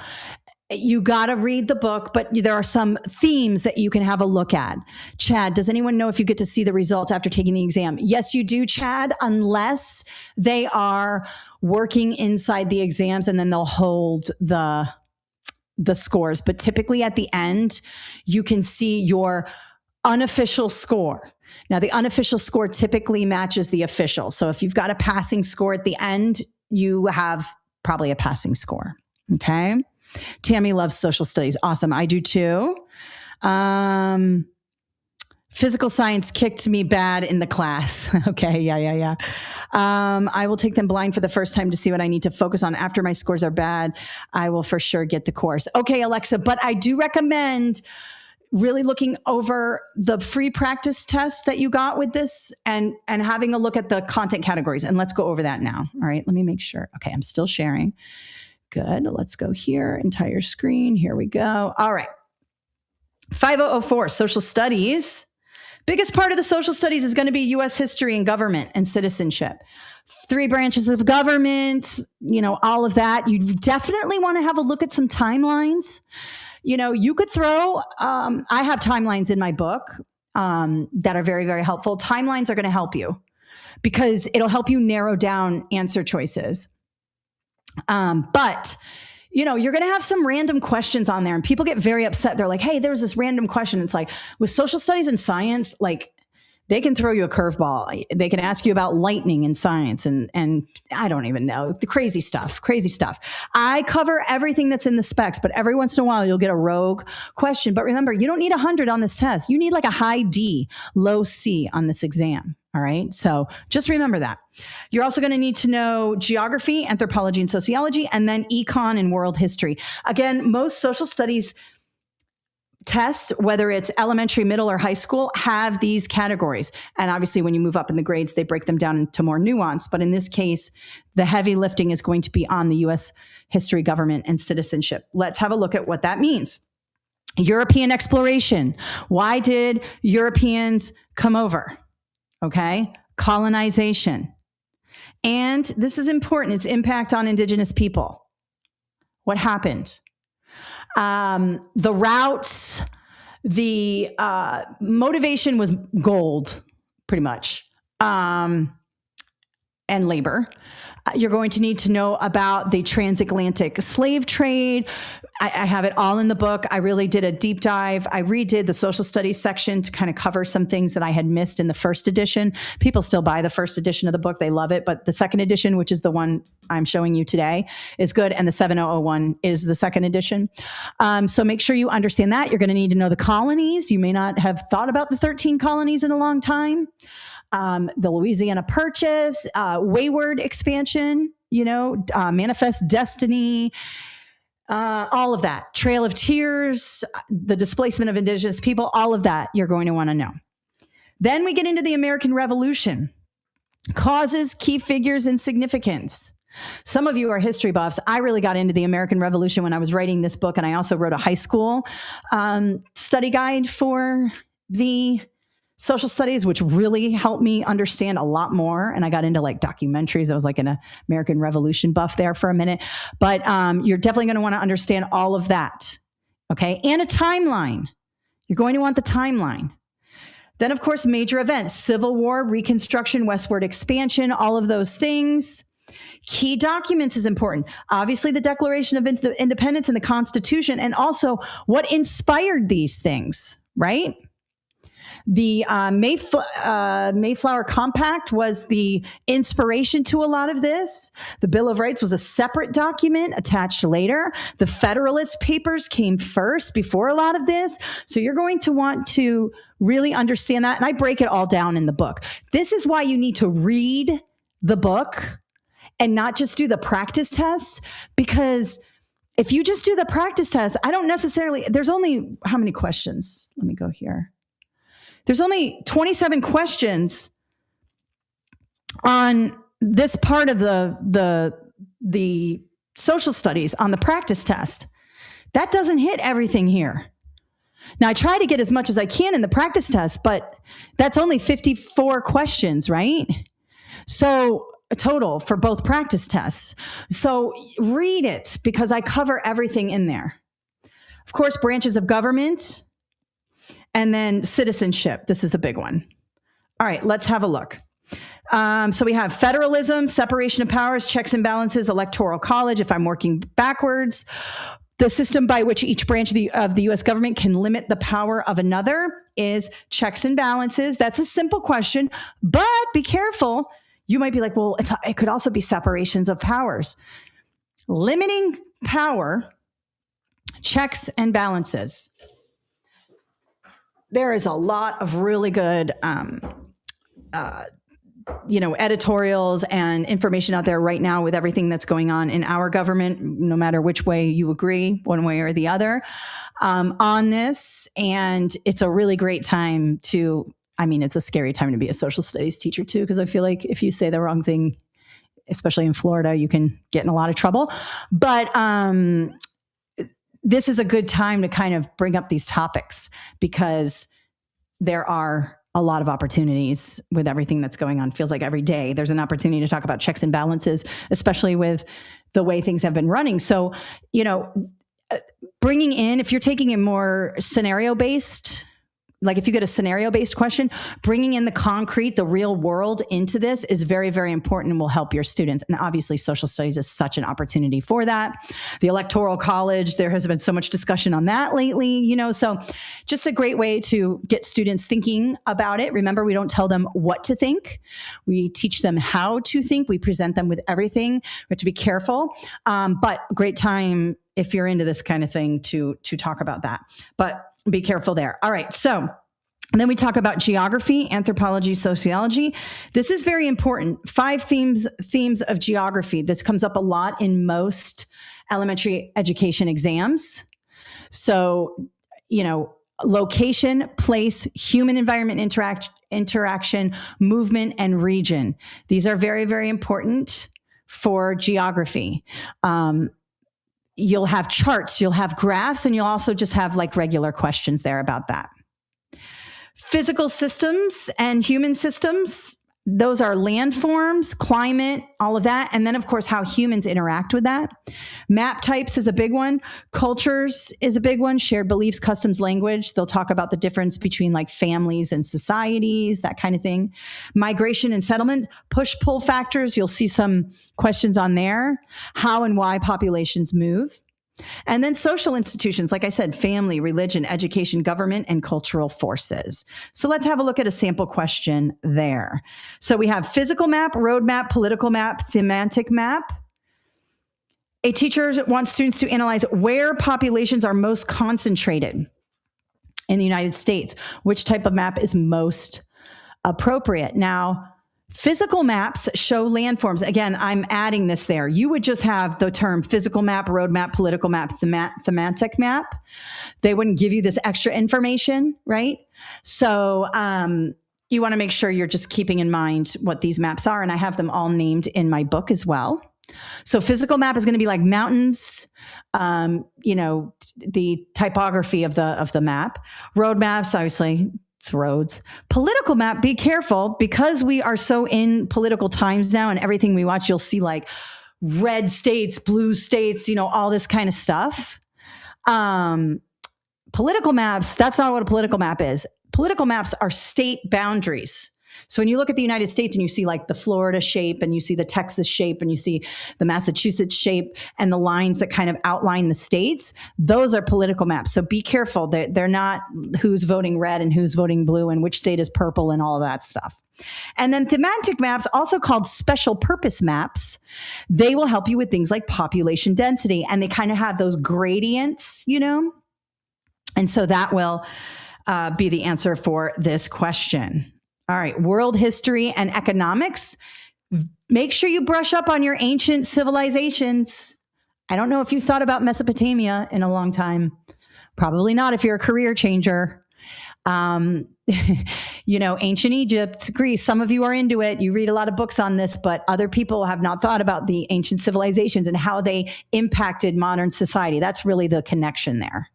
You got to read the book, but there are some themes that you can have a look at. Chad, does anyone know if you get to see the results after taking the exam? Yes, you do, Chad, unless they are working inside the exams and then they'll hold the scores. But typically at the end, you can see your unofficial score. Now, the unofficial score typically matches the official. So if you've got a passing score at the end, you have probably a passing score. Okay. Tammy loves social studies. Awesome. I do too. Physical science kicked me bad in the class. Okay. Yeah. I will take them blind for the first time to see what I need to focus on. After my scores are bad, I will for sure get the course. Okay, Alexa, but I do recommend really looking over the free practice test that you got with this and having a look at the content categories. And let's go over that now. All right, let me make sure. Okay, I'm still sharing. Good. Let's go here, entire screen. Here we go. All right. 5004, social studies. Biggest part of the social studies is going to be U.S. history and government and citizenship. 3 branches of government, all of that. You definitely want to have a look at some timelines. You could throw, I have timelines in my book that are very, very helpful. Timelines are going to help you because it'll help you narrow down answer choices. But you're going to have some random questions on there and people get very upset. They're like, hey, there's this random question. It's like with social studies and science, like they can throw you a curveball. They can ask you about lightning in science and I don't even know, the crazy stuff. I cover everything that's in the specs, but every once in a while you'll get a rogue question. But remember, you don't need 100 on this test. You need like a high D, low C on this exam. All right. So just remember that. You're also going to need to know geography, anthropology, and sociology, and then econ and world history. Again, most social studies tests, whether it's elementary, middle, or high school, have these categories. And obviously, when you move up in the grades, they break them down into more nuance. But in this case, the heavy lifting is going to be on the U.S. history, government, and citizenship. Let's have a look at what that means. European exploration. Why did Europeans come over? Okay. Colonization. And this is important. Its impact on indigenous people. What happened? The routes, the motivation was gold, pretty much, and labor. You're going to need to know about the transatlantic slave trade. I have it all in the book. I really did a deep dive. I redid the social studies section to kind of cover some things that I had missed in the first edition. People still buy the first edition of the book. They love it. But the second edition, which is the one I'm showing you today, is good. And the 7001 is the second edition. So make sure you understand that. You're going to need to know the colonies. You may not have thought about the 13 colonies in a long time. The Louisiana Purchase, wayward expansion, manifest destiny, all of that, Trail of Tears, the displacement of indigenous people, all of that you're going to want to know. Then we get into the American Revolution, causes, key figures, and significance. Some of you are history buffs. I really got into the American Revolution when I was writing this book, and I also wrote a high school study guide for the social studies, which really helped me understand a lot more. And I got into like documentaries. I was like an American Revolution buff there for a minute. But you're definitely going to want to understand all of that. Okay. And a timeline. You're going to want the timeline. Then, of course, major events, Civil War, Reconstruction, westward expansion, all of those things. Key documents is important. Obviously, the Declaration of Independence and the Constitution, and also what inspired these things, right? The Mayflower Compact was the inspiration to a lot of this. The Bill of Rights was a separate document attached later. The Federalist Papers came first before a lot of this. So you're going to want to really understand that. And I break it all down in the book. This is why you need to read the book and not just do the practice tests, because if you just do the practice test, I don't necessarily, there's only, how many questions? Let me go here. There's only 27 questions on this part of the social studies on the practice test. That doesn't hit everything here. Now, I try to get as much as I can in the practice test, but that's only 54 questions, right? So a total for both practice tests. So read it because I cover everything in there. Of course, branches of government. And then citizenship. This is a big one. All right, let's have a look. So we have federalism, separation of powers, checks and balances, electoral college, if I'm working backwards. The system by which each branch of the U.S. government can limit the power of another is checks and balances. That's a simple question, but be careful. You might be like, well, it could also be separations of powers. Limiting power, checks and balances. There is a lot of really good, editorials and information out there right now with everything that's going on in our government, no matter which way you agree, one way or the other, on this. And it's a really great time it's a scary time to be a social studies teacher too, because I feel like if you say the wrong thing, especially in Florida, you can get in a lot of trouble. But this is a good time to kind of bring up these topics because there are a lot of opportunities with everything that's going on. Feels like every day there's an opportunity to talk about checks and balances, especially with the way things have been running. So, bringing in, if you're taking a more scenario-based, like if you get a scenario-based question, bringing in the concrete, the real world into this is very, very important and will help your students. And obviously social studies is such an opportunity for that. The Electoral College, there has been so much discussion on that lately, so just a great way to get students thinking about it. Remember, we don't tell them what to think. We teach them how to think. We present them with everything. We have to be careful, but great time if you're into this kind of thing to talk about that. But be careful there. All right. So, and then we talk about geography, anthropology, sociology. This is very important. 5 themes of geography. This comes up a lot in most elementary education exams. So, location, place, human environment interaction, movement, and region. These are very, very important for geography. You'll have charts, you'll have graphs, and you'll also just have like regular questions there about that. Physical systems and human systems, those are landforms, climate, all of that. And then, of course, how humans interact with that. Map types is a big one. Cultures is a big one. Shared beliefs, customs, language. They'll talk about the difference between like families and societies, that kind of thing. Migration and settlement, push-pull factors. You'll see some questions on there. How and why populations move. And then social institutions, like I said, family, religion, education, government, and cultural forces. So let's have a look at a sample question there. So we have physical map, road map, political map, thematic map. A teacher wants students to analyze where populations are most concentrated in the United States. Which type of map is most appropriate? Now, physical maps show landforms. Again, I'm adding this there. You would just have the term physical map, road map, political map, thematic map. They wouldn't give you this extra information, right? So you want to make sure you're just keeping in mind what these maps are. And I have them all named in my book as well. So physical map is going to be like mountains, the typography of the map. Road maps, obviously, it's roads. Political map, be careful because we are so in political times now and everything we watch, you'll see like red states, blue states, all this kind of stuff. Political maps, that's not what a political map is. Political maps are state boundaries. So when you look at the United States and you see like the Florida shape and you see the Texas shape and you see the Massachusetts shape and the lines that kind of outline the states, those are political maps. So be careful. They're not who's voting red and who's voting blue and which state is purple and all of that stuff. And then thematic maps, also called special purpose maps, they will help you with things like population density. And they kind of have those gradients, And so that will be the answer for this question. All right, world history and economics. Make sure you brush up on your ancient civilizations. I don't know if you've thought about Mesopotamia in a long time. Probably not if you're a career changer. Ancient Egypt, Greece, some of you are into it. You read a lot of books on this, but other people have not thought about the ancient civilizations and how they impacted modern society. That's really the connection there.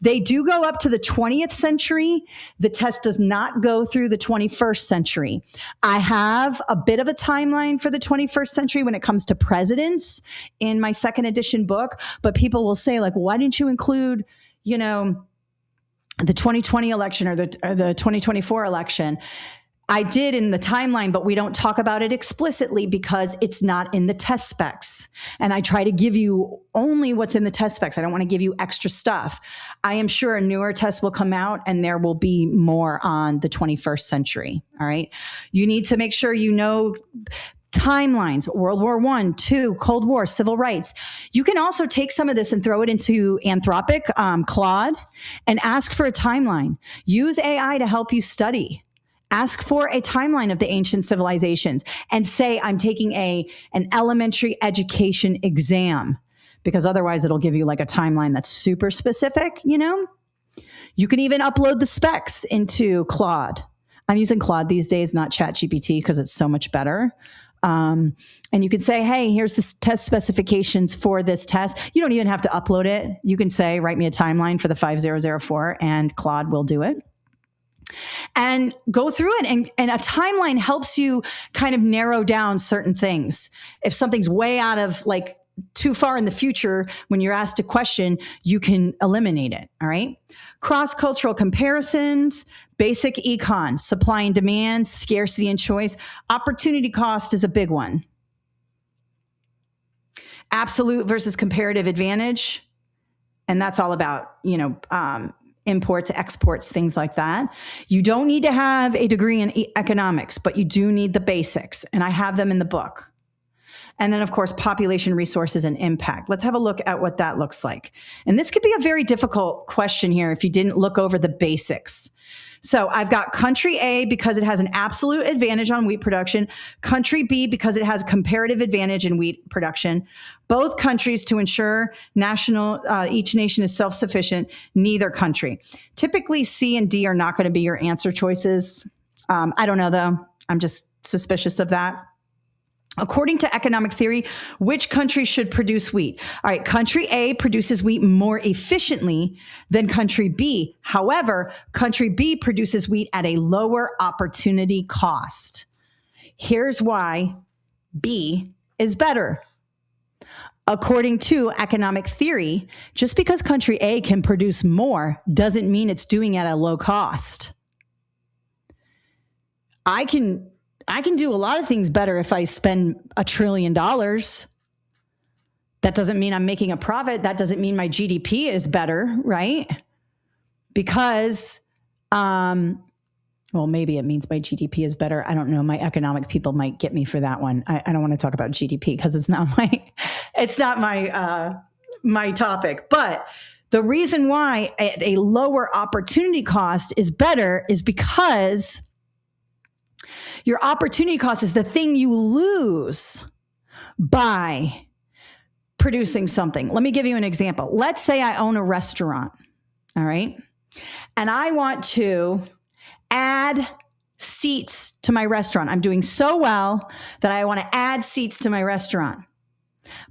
They do go up to the 20th century. The test does not go through the 21st century. I have a bit of a timeline for the 21st century when it comes to presidents in my second edition book, but people will say like, why didn't you include, the 2020 election or the 2024 election? I did in the timeline, but we don't talk about it explicitly because it's not in the test specs. And I try to give you only what's in the test specs. I don't want to give you extra stuff. I am sure a newer test will come out and there will be more on the 21st century. All right. You need to make sure you know timelines, World War I, II, Cold War, civil rights. You can also take some of this and throw it into Anthropic, Claude, and ask for a timeline. Use AI to help you study. Ask for a timeline of the ancient civilizations and say, I'm taking an elementary education exam, because otherwise it'll give you like a timeline that's super specific, You can even upload the specs into Claude. I'm using Claude these days, not ChatGPT, because it's so much better. And you can say, hey, here's the test specifications for this test. You don't even have to upload it. You can say, write me a timeline for the 5004, and Claude will do it. And go through it. And a timeline helps you kind of narrow down certain things. If something's way out of like too far in the future, when you're asked a question, you can eliminate it. All right. Cross-cultural comparisons, basic econ, supply and demand, scarcity and choice. Opportunity cost is a big one. Absolute versus comparative advantage. And that's all about, imports, exports, things like that. You don't need to have a degree in economics, but you do need the basics. And I have them in the book. And then, of course, population, resources, and impact. Let's have a look at what that looks like. And this could be a very difficult question here if you didn't look over the basics. So I've got country A because it has an absolute advantage on wheat production, country B because it has a comparative advantage in wheat production. Both countries to ensure each nation is self-sufficient, neither country. Typically, C and D are not going to be your answer choices. I don't know, though. I'm just suspicious of that. According to economic theory, which country should produce wheat? All right, country A produces wheat more efficiently than country B. However, country B produces wheat at a lower opportunity cost. Here's why B is better. According to economic theory, just because country A can produce more doesn't mean it's doing it at a low cost. I can do a lot of things better if I spend $1 trillion. That doesn't mean I'm making a profit. That doesn't mean my GDP is better, right? Because, maybe it means my GDP is better. I don't know. My economic people might get me for that one. I don't want to talk about GDP because it's not my topic. But the reason why at a lower opportunity cost is better is because your opportunity cost is the thing you lose by producing something. Let me give you an example. Let's say I own a restaurant, all right? And I want to add seats to my restaurant. I'm doing so well that I want to add seats to my restaurant.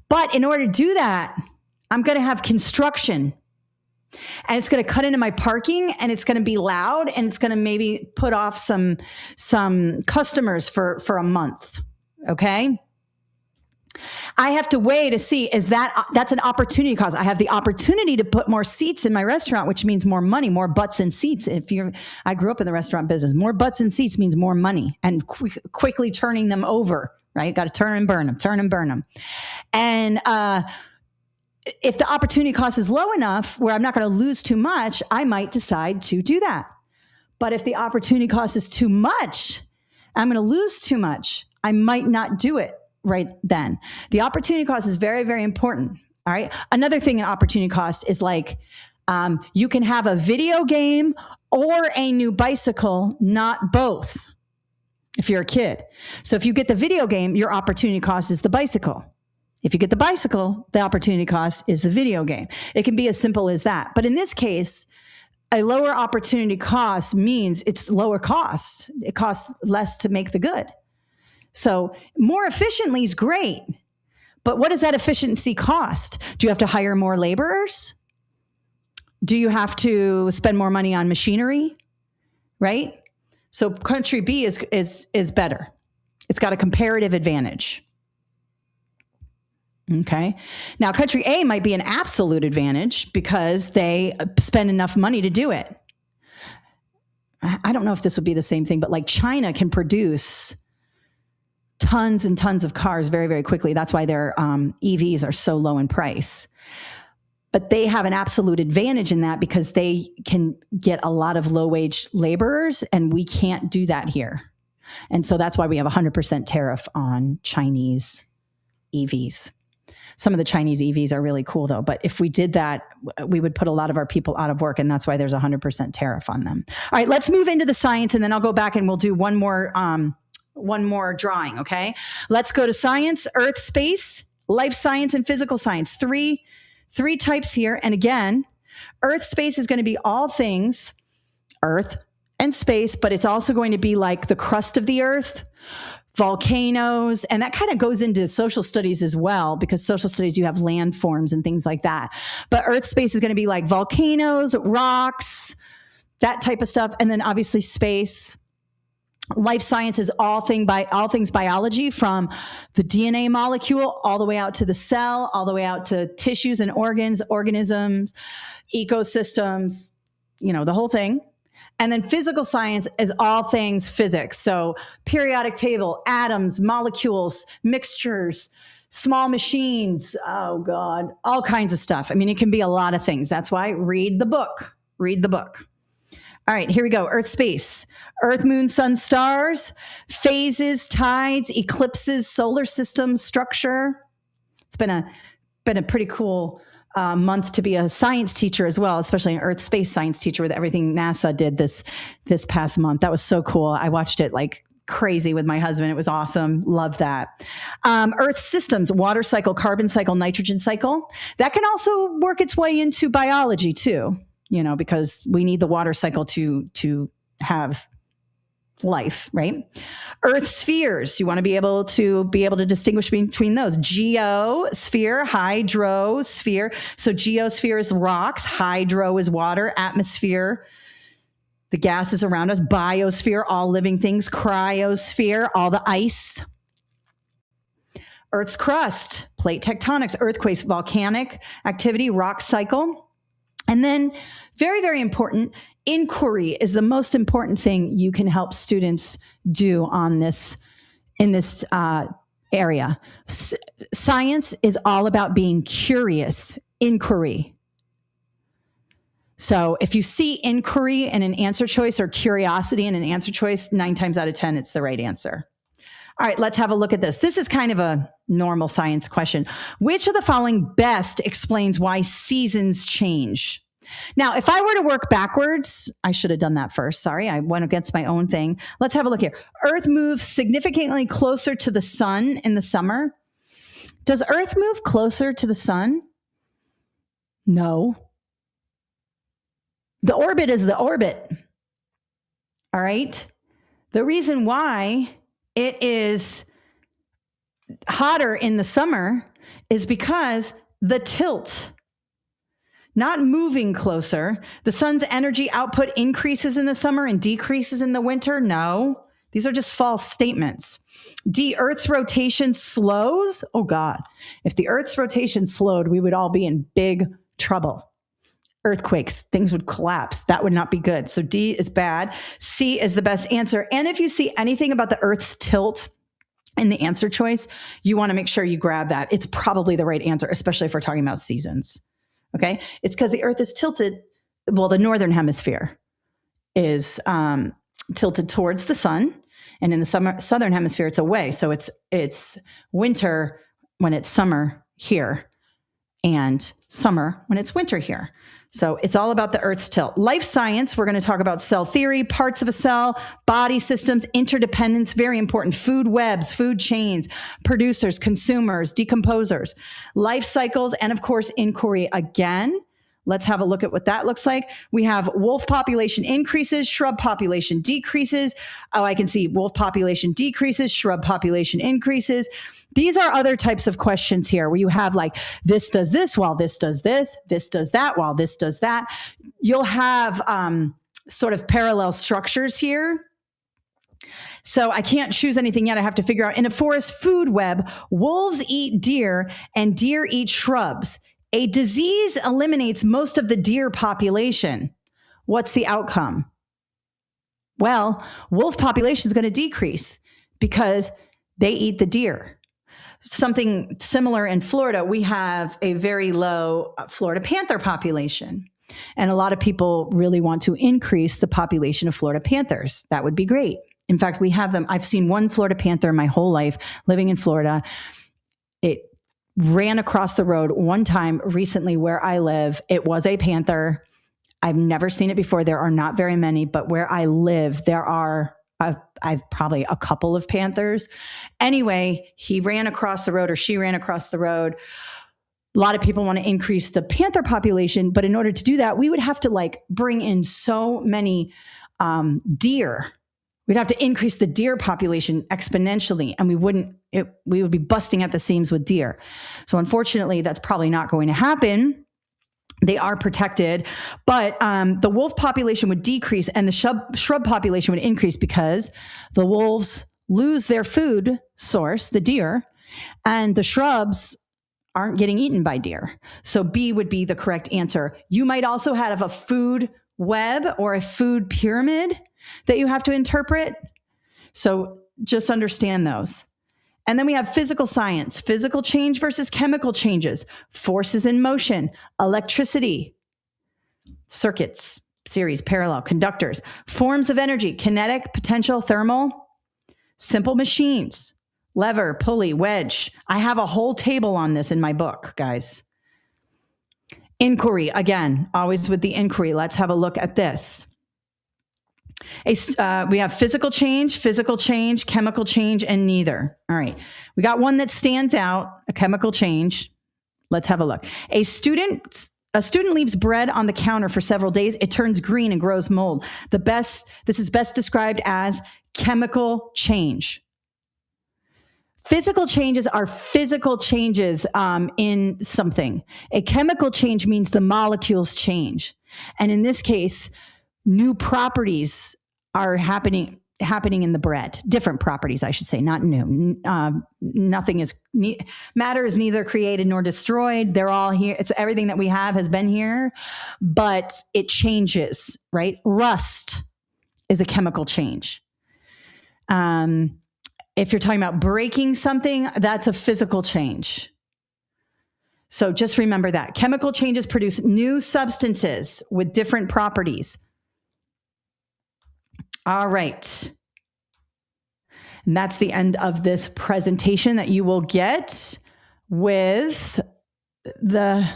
But in order to do that, I'm going to have construction. And it's going to cut into my parking, and it's going to be loud, and it's going to maybe put off some customers for a month. Okay. I have to weigh to see, that's an opportunity cost. I have the opportunity to put more seats in my restaurant, which means more money, more butts and seats. I grew up in the restaurant business. More butts and seats means more money and quickly turning them over, right? Got to turn and burn them. And, if the opportunity cost is low enough where I'm not going to lose too much, I might decide to do that. But if the opportunity cost is too much, I'm going to lose too much, I might not do it right then. The opportunity cost is very, very important. All right. Another thing in opportunity cost is like, you can have a video game or a new bicycle, not both, if you're a kid. So if you get the video game, your opportunity cost is the bicycle. If you get the bicycle, the opportunity cost is the video game. It can be as simple as that. But in this case, a lower opportunity cost means it's lower cost. It costs less to make the good. So more efficiently is great. But what does that efficiency cost? Do you have to hire more laborers? Do you have to spend more money on machinery? Right? So country B is better. It's got a comparative advantage. Okay. Now, country A might be an absolute advantage because they spend enough money to do it. I don't know if this would be the same thing, but like China can produce tons and tons of cars very, very quickly. That's why their EVs are so low in price. But they have an absolute advantage in that because they can get a lot of low-wage laborers, and we can't do that here. And so that's why we have a 100% tariff on Chinese EVs. Some of the Chinese EVs are really cool, though. But if we did that, we would put a lot of our people out of work, and that's why there's a 100% tariff on them. All right, let's move into the science, and then I'll go back and we'll do one more drawing, okay? Let's go to science, earth, space, life science, and physical science. Three types here. And again, earth space is going to be all things earth and space, but it's also going to be like the crust of the earth, volcanoes, and that kind of goes into social studies as well, because social studies, you have landforms and things like that. But earth space is going to be like volcanoes, rocks, that type of stuff. And then obviously space. Life science is all things biology, from the DNA molecule all the way out to the cell, all the way out to tissues and organs, organisms, ecosystems, the whole thing. And then physical science is all things physics. So periodic table, atoms, molecules, mixtures, small machines. Oh God, all kinds of stuff. I mean, it can be a lot of things. That's why read the book. Read the book. All right, here we go. Earth space, Earth, moon, sun, stars, phases, tides, eclipses, solar system structure. It's been a pretty cool month to be a science teacher as well, especially an Earth space science teacher, with everything NASA did this past month. That was so cool. I watched it like crazy with my husband. It was awesome. Love that. Earth systems, water cycle, carbon cycle, nitrogen cycle. That can also work its way into biology too. Because we need the water cycle to have life, right? Earth spheres. You want to be able to distinguish between those. Geosphere, hydrosphere. So geosphere is rocks, hydro is water, atmosphere, the gases around us, biosphere, all living things, cryosphere, all the ice. Earth's crust, plate tectonics, earthquakes, volcanic activity, rock cycle. And then very, very important, inquiry is the most important thing you can help students do in this area. Science is all about being curious, inquiry. So if you see inquiry in an answer choice or curiosity in an answer choice, 9 times out of 10, it's the right answer. All right, let's have a look at this. This is kind of a normal science question. Which of the following best explains why seasons change? Now, if I were to work backwards, I should have done that first. Sorry, I went against my own thing. Let's have a look here. Earth moves significantly closer to the sun in the summer. Does Earth move closer to the sun? No. The orbit is the orbit. All right. The reason why it is hotter in the summer is because the tilt, not moving closer. The sun's energy output increases in the summer and decreases in the winter. No, these are just false statements. D, Earth's rotation slows. Oh God, if the Earth's rotation slowed, we would all be in big trouble. Earthquakes, things would collapse. That would not be good. So D is bad. C is the best answer. And if you see anything about the Earth's tilt in the answer choice, you want to make sure you grab that. It's probably the right answer, especially if we're talking about seasons. Okay. It's because the Earth is tilted. Well, the northern hemisphere is tilted towards the sun, and in the southern hemisphere, it's away. So it's winter when it's summer here, and summer when it's winter here. So it's all about the Earth's tilt. Life science, we're going to talk about cell theory, parts of a cell, body systems, interdependence, very important, food webs, food chains, producers, consumers, decomposers, life cycles, and of course, inquiry again. Let's have a look at what that looks like. We have wolf population increases, shrub population decreases. Oh, I can see wolf population decreases, shrub population increases. These are other types of questions here where you have like, this does this while this does this does that while this does that. You'll have sort of parallel structures here. So I can't choose anything yet. I have to figure out. In a forest food web, wolves eat deer and deer eat shrubs. A disease eliminates most of the deer population. What's the outcome? Well, wolf population is going to decrease because they eat the deer. Something similar in Florida, we have a very low Florida panther population. And a lot of people really want to increase the population of Florida panthers. That would be great. In fact, we have them. I've seen one Florida panther my whole life living in Florida. It ran across the road one time recently where I live. It was a panther. I've never seen it before. There are not very many, but where I live, there are I've probably a couple of panthers. Anyway, he ran across the road, or she ran across the road. A lot of people want to increase the panther population, but in order to do that, we would have to like bring in so many deer we'd have to increase the deer population exponentially, and we would be busting at the seams with deer. So unfortunately, that's probably not going to happen. They are protected, but the wolf population would decrease and the shrub population would increase because the wolves lose their food source, the deer, and the shrubs aren't getting eaten by deer. So B would be the correct answer. You might also have a food web or a food pyramid that you have to interpret. So just understand those. And then we have physical science, physical change versus chemical changes, forces in motion, electricity, circuits, series, parallel, conductors, forms of energy, kinetic, potential, thermal, simple machines, lever, pulley, wedge. I have a whole table on this in my book, guys. Inquiry, again, always with the inquiry. Let's have a look at this. We have physical change, chemical change, and neither. All right. We got one that stands out, a chemical change. Let's have a look. A student leaves bread on the counter for several days. It turns green and grows mold. This is best described as chemical change. Physical changes are physical changes in something. A chemical change means the molecules change. And in this case, new properties are happening in the bread. Different properties, I should say, not new. Matter is neither created nor destroyed. They're all here. It's everything that we have has been here, but it changes, right? Rust is a chemical change. If you're talking about breaking something, that's a physical change. So just remember that. Chemical changes produce new substances with different properties. All right. And that's the end of this presentation that you will get with the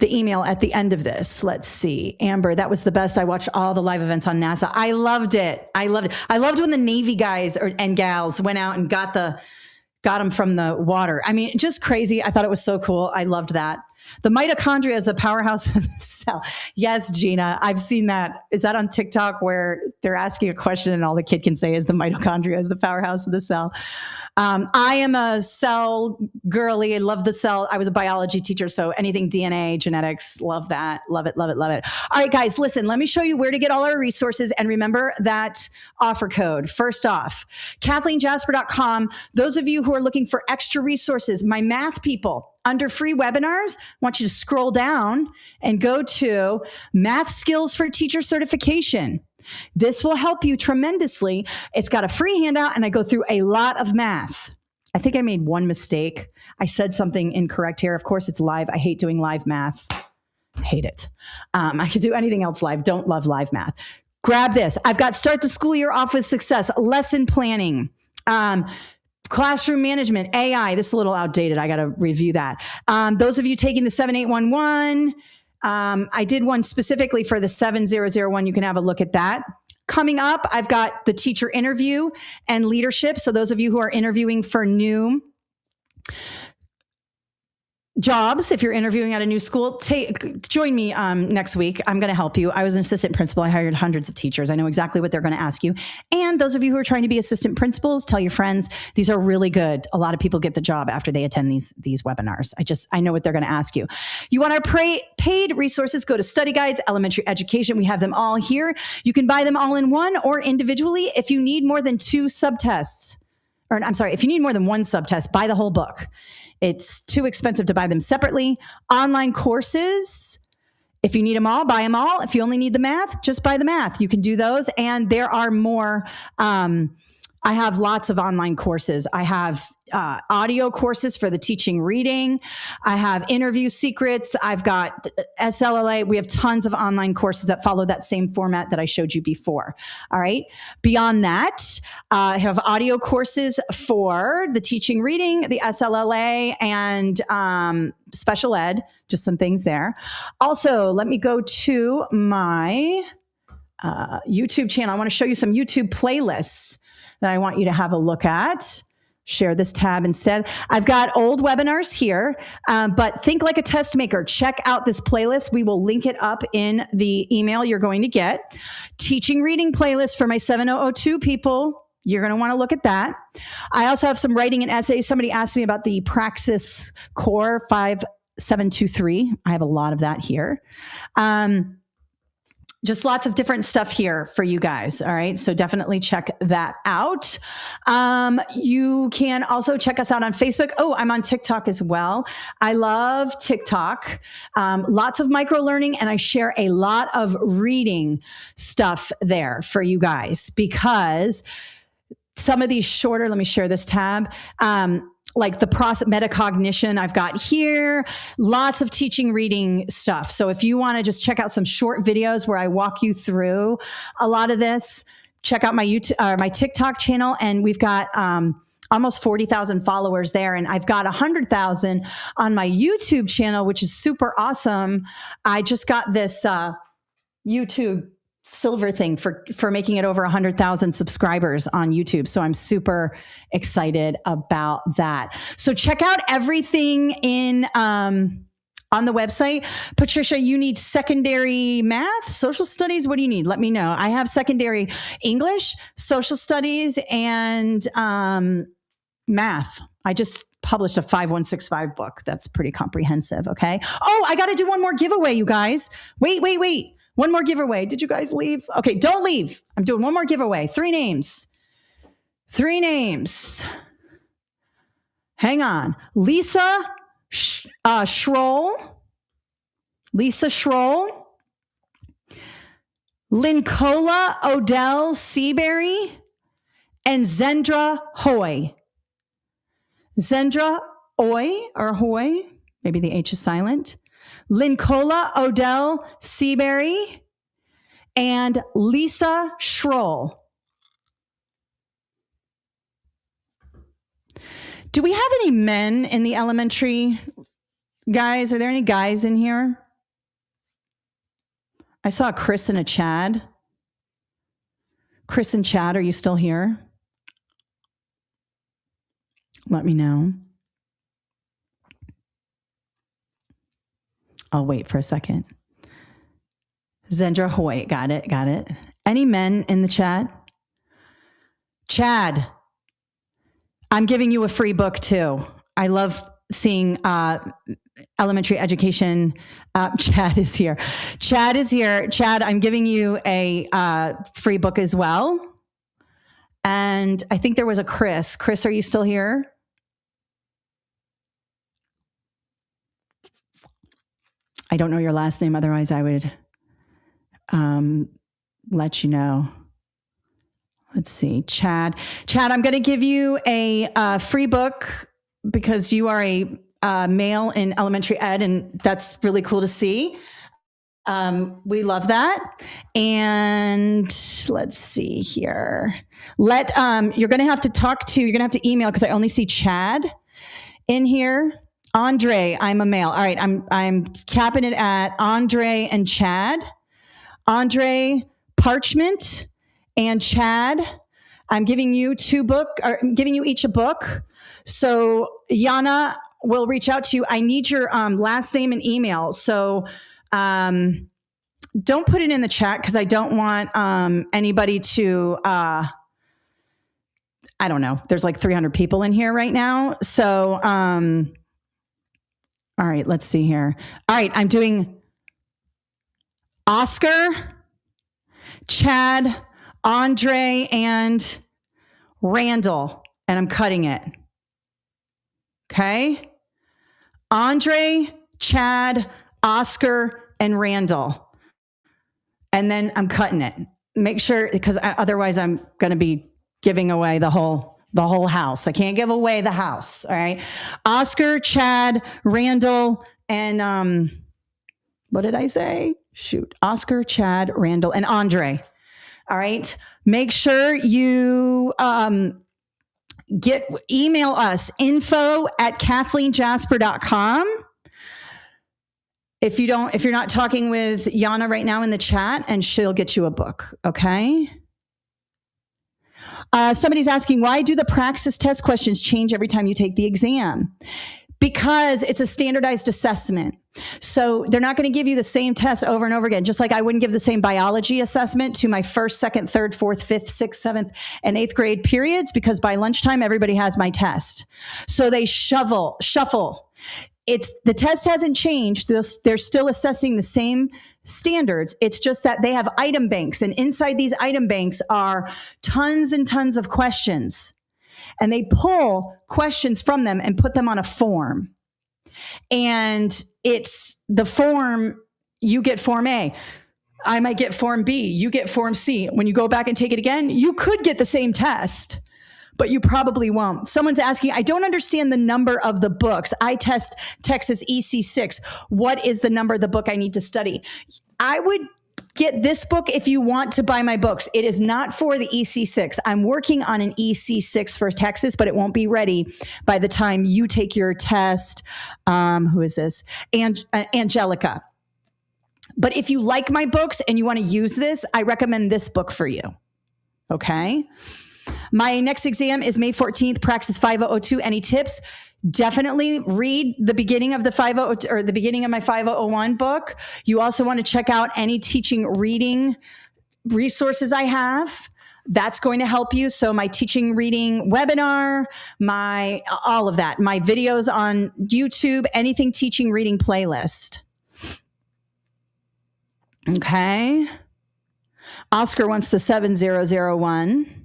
email at the end of this. Let's see. Amber, that was the best. I watched all the live events on NASA. I loved it. I loved when the Navy guys and gals went out and got them from the water. I mean, just crazy. I thought it was so cool. I loved that. The mitochondria is the powerhouse of the cell. Yes, Gina, I've seen that. Is that on TikTok where they're asking a question and all the kid can say is the mitochondria is the powerhouse of the cell? I am a cell girly. I love the cell. I was a biology teacher, so anything DNA, genetics, love that. Love it, love it, love it. All right, guys, listen, let me show you where to get all our resources. And remember that offer code. First off, KathleenJasper.com. Those of you who are looking for extra resources, my math people, under free webinars, I want you to scroll down and go to Math Skills for Teacher Certification. This will help you tremendously. It's got a free handout and I go through a lot of math. I think I made one mistake. I said something incorrect here. Of course, it's live. I hate doing live math. I hate it. I could do anything else live. Don't love live math. Grab this. I've got Start the School Year Off with Success, lesson planning, classroom management, AI. This is a little outdated. I got to review that. Those of you taking the 7811, I did one specifically for the 7001. You can have a look at that. Coming up, I've got the teacher interview and leadership. So those of you who are interviewing for new jobs, if you're interviewing at a new school, join me next week. I'm going to help you. I was an assistant principal. I hired hundreds of teachers. I know exactly what they're going to ask you. And those of you who are trying to be assistant principals, tell your friends, these are really good. A lot of people get the job after they attend these webinars. I know what they're going to ask you. You want our paid resources, go to Study Guides, Elementary Education. We have them all here. You can buy them all in one or individually. If you need more than two subtests, if you need more than one subtest, buy the whole book. It's too expensive to buy them separately. Online courses, if you need them all, buy them all. If you only need the math, just buy the math. You can do those. And there are more. I have lots of online courses. I have audio courses for the teaching reading. I have interview secrets. I've got SLLA. We have tons of online courses that follow that same format that I showed you before. All right. Beyond that, I have audio courses for the teaching reading, the SLLA, and special ed, just some things there. Also, let me go to my YouTube channel. I want to show you some YouTube playlists that I want you to have a look at. share this tab instead. I've got old webinars here, but think like a test maker. Check out this playlist. We will link it up in the email you're going to get. Teaching reading playlist for my 7002 people. You're going to want to look at that. I also have some writing and essays. Somebody asked me about the Praxis Core 5723. I have a lot of that here. Just lots of different stuff here for you guys. All right. So definitely check that out. You can also check us out on Facebook. Oh, I'm on TikTok as well. I love TikTok. Lots of micro learning, and I share a lot of reading stuff there for you guys, because some of these shorter, let me share this tab. Like the process metacognition I've got here, lots of teaching reading stuff. So if you want to just check out some short videos where I walk you through a lot of this, check out my YouTube, my TikTok channel. And we've got, almost 40,000 followers there. And I've got 100,000 on my YouTube channel, which is super awesome. I just got this, YouTube silver thing for making it over 100,000 subscribers on YouTube. So I'm super excited about that. So check out everything in, on the website. Patricia, you need secondary math, social studies. What do you need? Let me know. I have secondary English, social studies, and, math. I just published a 5165 book. That's pretty comprehensive. Okay. Oh, I got to do one more giveaway, you guys. Wait. One more giveaway. Did you guys leave? Okay, don't leave. I'm doing one more giveaway. 3 names. Hang on. Lisa Schroll. Lincola Odell Seabury. And Zendra Hoy. Zendra Oy or Hoy. Maybe the H is silent. Lincola Odell Seabury and Lisa Schroll. Do we have any men in the elementary? Guys, are there any guys in here? I saw a Chris and a Chad. Chris and Chad, are you still here? Let me know. I'll wait for a second. Zendra Hoy, got it. Any men in the chat? Chad, I'm giving you a free book too. I love seeing elementary education. Chad is here. Chad, I'm giving you a free book as well. And I think there was a Chris. Chris, are you still here? I don't know your last name. Otherwise, I would let you know. Let's see. Chad, I'm going to give you a free book because you are a male in elementary ed, and that's really cool to see. We love that. And let's see here. You're going to have to email, because I only see Chad in here. Andre, I'm a male. All right, I'm capping it at Andre and Chad. Andre Parchment and Chad. I'm giving you I'm giving you each a book. So Yana will reach out to you. I need your last name and email. So don't put it in the chat, because I don't want anybody to I don't know. There's like 300 people in here right now. So all right, let's see here. All right, I'm doing Oscar, Chad, Andre, and Randall, and I'm cutting it. Okay? Andre, Chad, Oscar, and Randall. And then I'm cutting it. Make sure, because otherwise I'm going to be giving away the whole house. I can't give away the house. All right. Oscar, Chad, Randall, and what did I say? Shoot. Oscar, Chad, Randall, and Andre. All right. Make sure you email us info@kathleenjasper.com. If you're not talking with Yana right now in the chat, and she'll get you a book. Okay. Somebody's asking, why do the Praxis test questions change every time you take the exam? Because it's a standardized assessment. So they're not going to give you the same test over and over again. Just like I wouldn't give the same biology assessment to my first, second, third, fourth, fifth, sixth, seventh, and eighth grade periods, because by lunchtime, everybody has my test. So they shuffle. The test hasn't changed. They're still assessing the same standards. It's just that they have item banks, and inside these item banks are tons and tons of questions. And they pull questions from them and put them on a form. And it's the form, you get form A. I might get form B. You get form C. When you go back and take it again, you could get the same test, but you probably won't. Someone's asking, I don't understand the number of the books. I test Texas EC6. What is the number of the book I need to study? I would get this book if you want to buy my books. It is not for the EC6. I'm working on an EC6 for Texas, but it won't be ready by the time you take your test. Who is this? Angelica. But if you like my books and you want to use this, I recommend this book for you. Okay. My next exam is May 14th, Praxis 5002. Any tips? Definitely read the beginning of the 50 or the beginning of my 5001 book. You also want to check out any teaching reading resources I have. That's going to help you. So my teaching reading webinar, all of that, my videos on YouTube, anything teaching reading playlist. Okay. Oscar wants the 7001.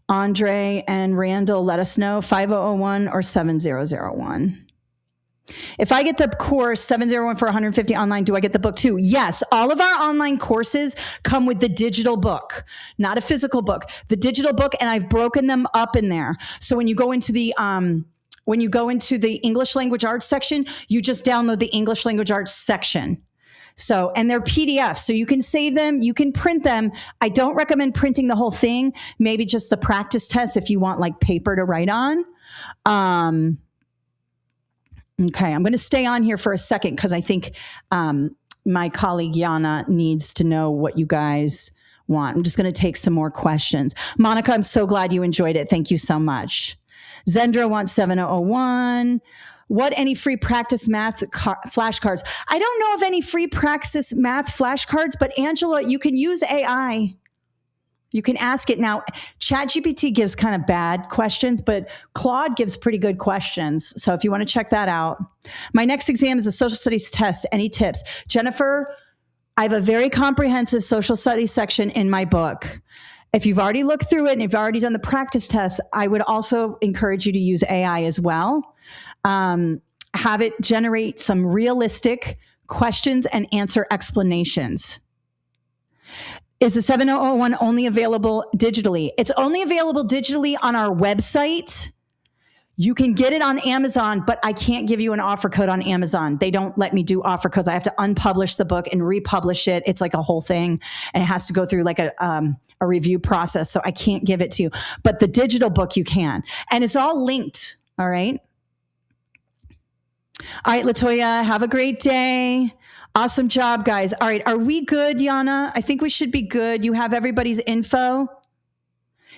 Andre and Randall, let us know, 5001 or 7001. If I get the course 701 for 150 online, do I get the book too? Yes. All of our online courses come with the digital book, not a physical book, the digital book. And I've broken them up in there. So when you go into the English language arts section, you just download the English language arts section. So, and they're PDFs, so you can save them, you can print them. I don't recommend printing the whole thing, maybe just the practice test if you want like paper to write on. Okay, I'm going to stay on here for a second because I think my colleague Yana needs to know what you guys want. I'm just going to take some more questions. Monica, I'm so glad you enjoyed it. Thank you so much. Zendra wants 7001. What, any free practice math flashcards? I don't know of any free practice math flashcards, but Angela, you can use AI. You can ask it. Now, ChatGPT gives kind of bad questions, but Claude gives pretty good questions. So if you want to check that out. My next exam is a social studies test. Any tips? Jennifer, I have a very comprehensive social studies section in my book. If you've already looked through it and you've already done the practice test, I would also encourage you to use AI as well. Have it generate some realistic questions and answer explanations. Is the 7001 only available digitally? It's only available digitally on our website. You can get it on Amazon, but I can't give you an offer code on Amazon. They don't let me do offer codes. I have to unpublish the book and republish it. It's like a whole thing, and it has to go through like a review process. So I can't give it to you, but the digital book you can, and it's all linked. All right. All right, Latoya, have a great day. Awesome job, guys. All right, are we good, Yana? I think we should be good. You have everybody's info.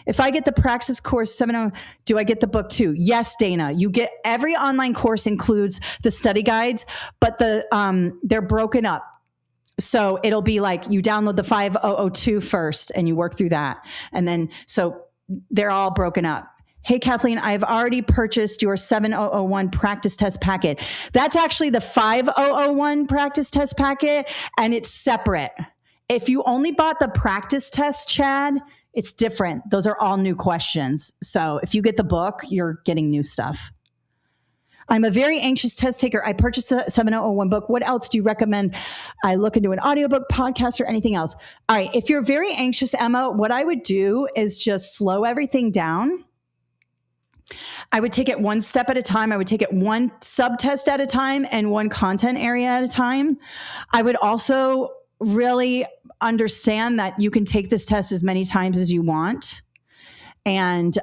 If I get the Praxis course 7, do I get the book too? Yes, Dana. You get every online course includes the study guides, but they're broken up. So it'll be like you download the 5002 first and you work through that. And then, so they're all broken up. Hey, Kathleen, I've already purchased your 7001 practice test packet. That's actually the 5001 practice test packet, and it's separate. If you only bought the practice test, Chad, it's different. Those are all new questions. So if you get the book, you're getting new stuff. I'm a very anxious test taker. I purchased the 7001 book. What else do you recommend? I look into an audiobook, podcast, or anything else. All right. If you're very anxious, Emma, what I would do is just slow everything down. I would take it one step at a time. I would take it one subtest at a time and one content area at a time. I would also really understand that you can take this test as many times as you want, and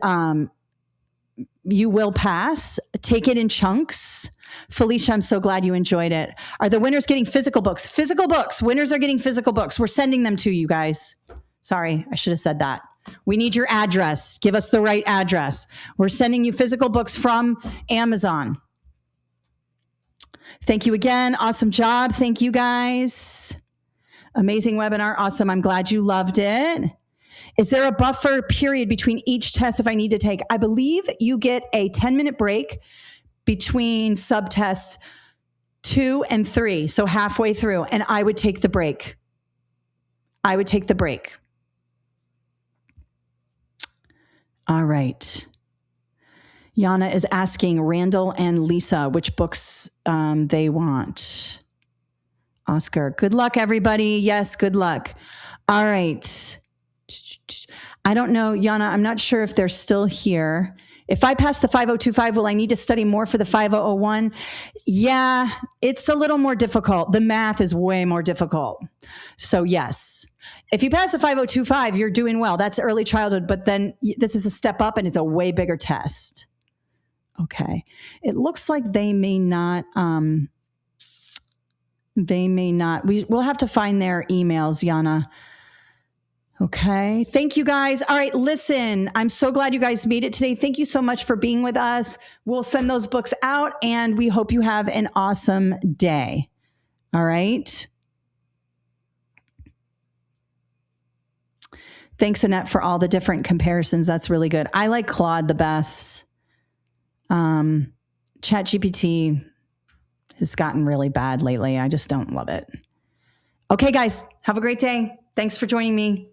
you will pass. Take it in chunks. Felicia, I'm so glad you enjoyed it. Are the winners getting physical books? Physical books. Winners are getting physical books. We're sending them to you guys. Sorry, I should have said that. We need your address. Give us the right address. We're sending you physical books from Amazon. Thank you again. Awesome job. Thank you guys. Amazing webinar. Awesome. I'm glad you loved it. Is there a buffer period between each test if I need to take? I believe you get a 10-minute break between subtests 2 and 3. So halfway through. And I would take the break. I would take the break. All right. Yana is asking Randall and Lisa which books they want. Oscar, good luck, everybody. Yes, good luck. All right. I don't know, Yana, I'm not sure if they're still here. If I pass the 5025, will I need to study more for the 5001? Yeah, it's a little more difficult. The math is way more difficult. So yes, if you pass the 5025, you're doing well. That's early childhood, but then this is a step up and it's a way bigger test. Okay. It looks like they may not, we'll have to find their emails, Yana. Okay. Thank you guys. All right. Listen, I'm so glad you guys made it today. Thank you so much for being with us. We'll send those books out and we hope you have an awesome day. All right. Thanks, Annette, for all the different comparisons. That's really good. I like Claude the best. ChatGPT has gotten really bad lately. I just don't love it. Okay, guys, have a great day. Thanks for joining me.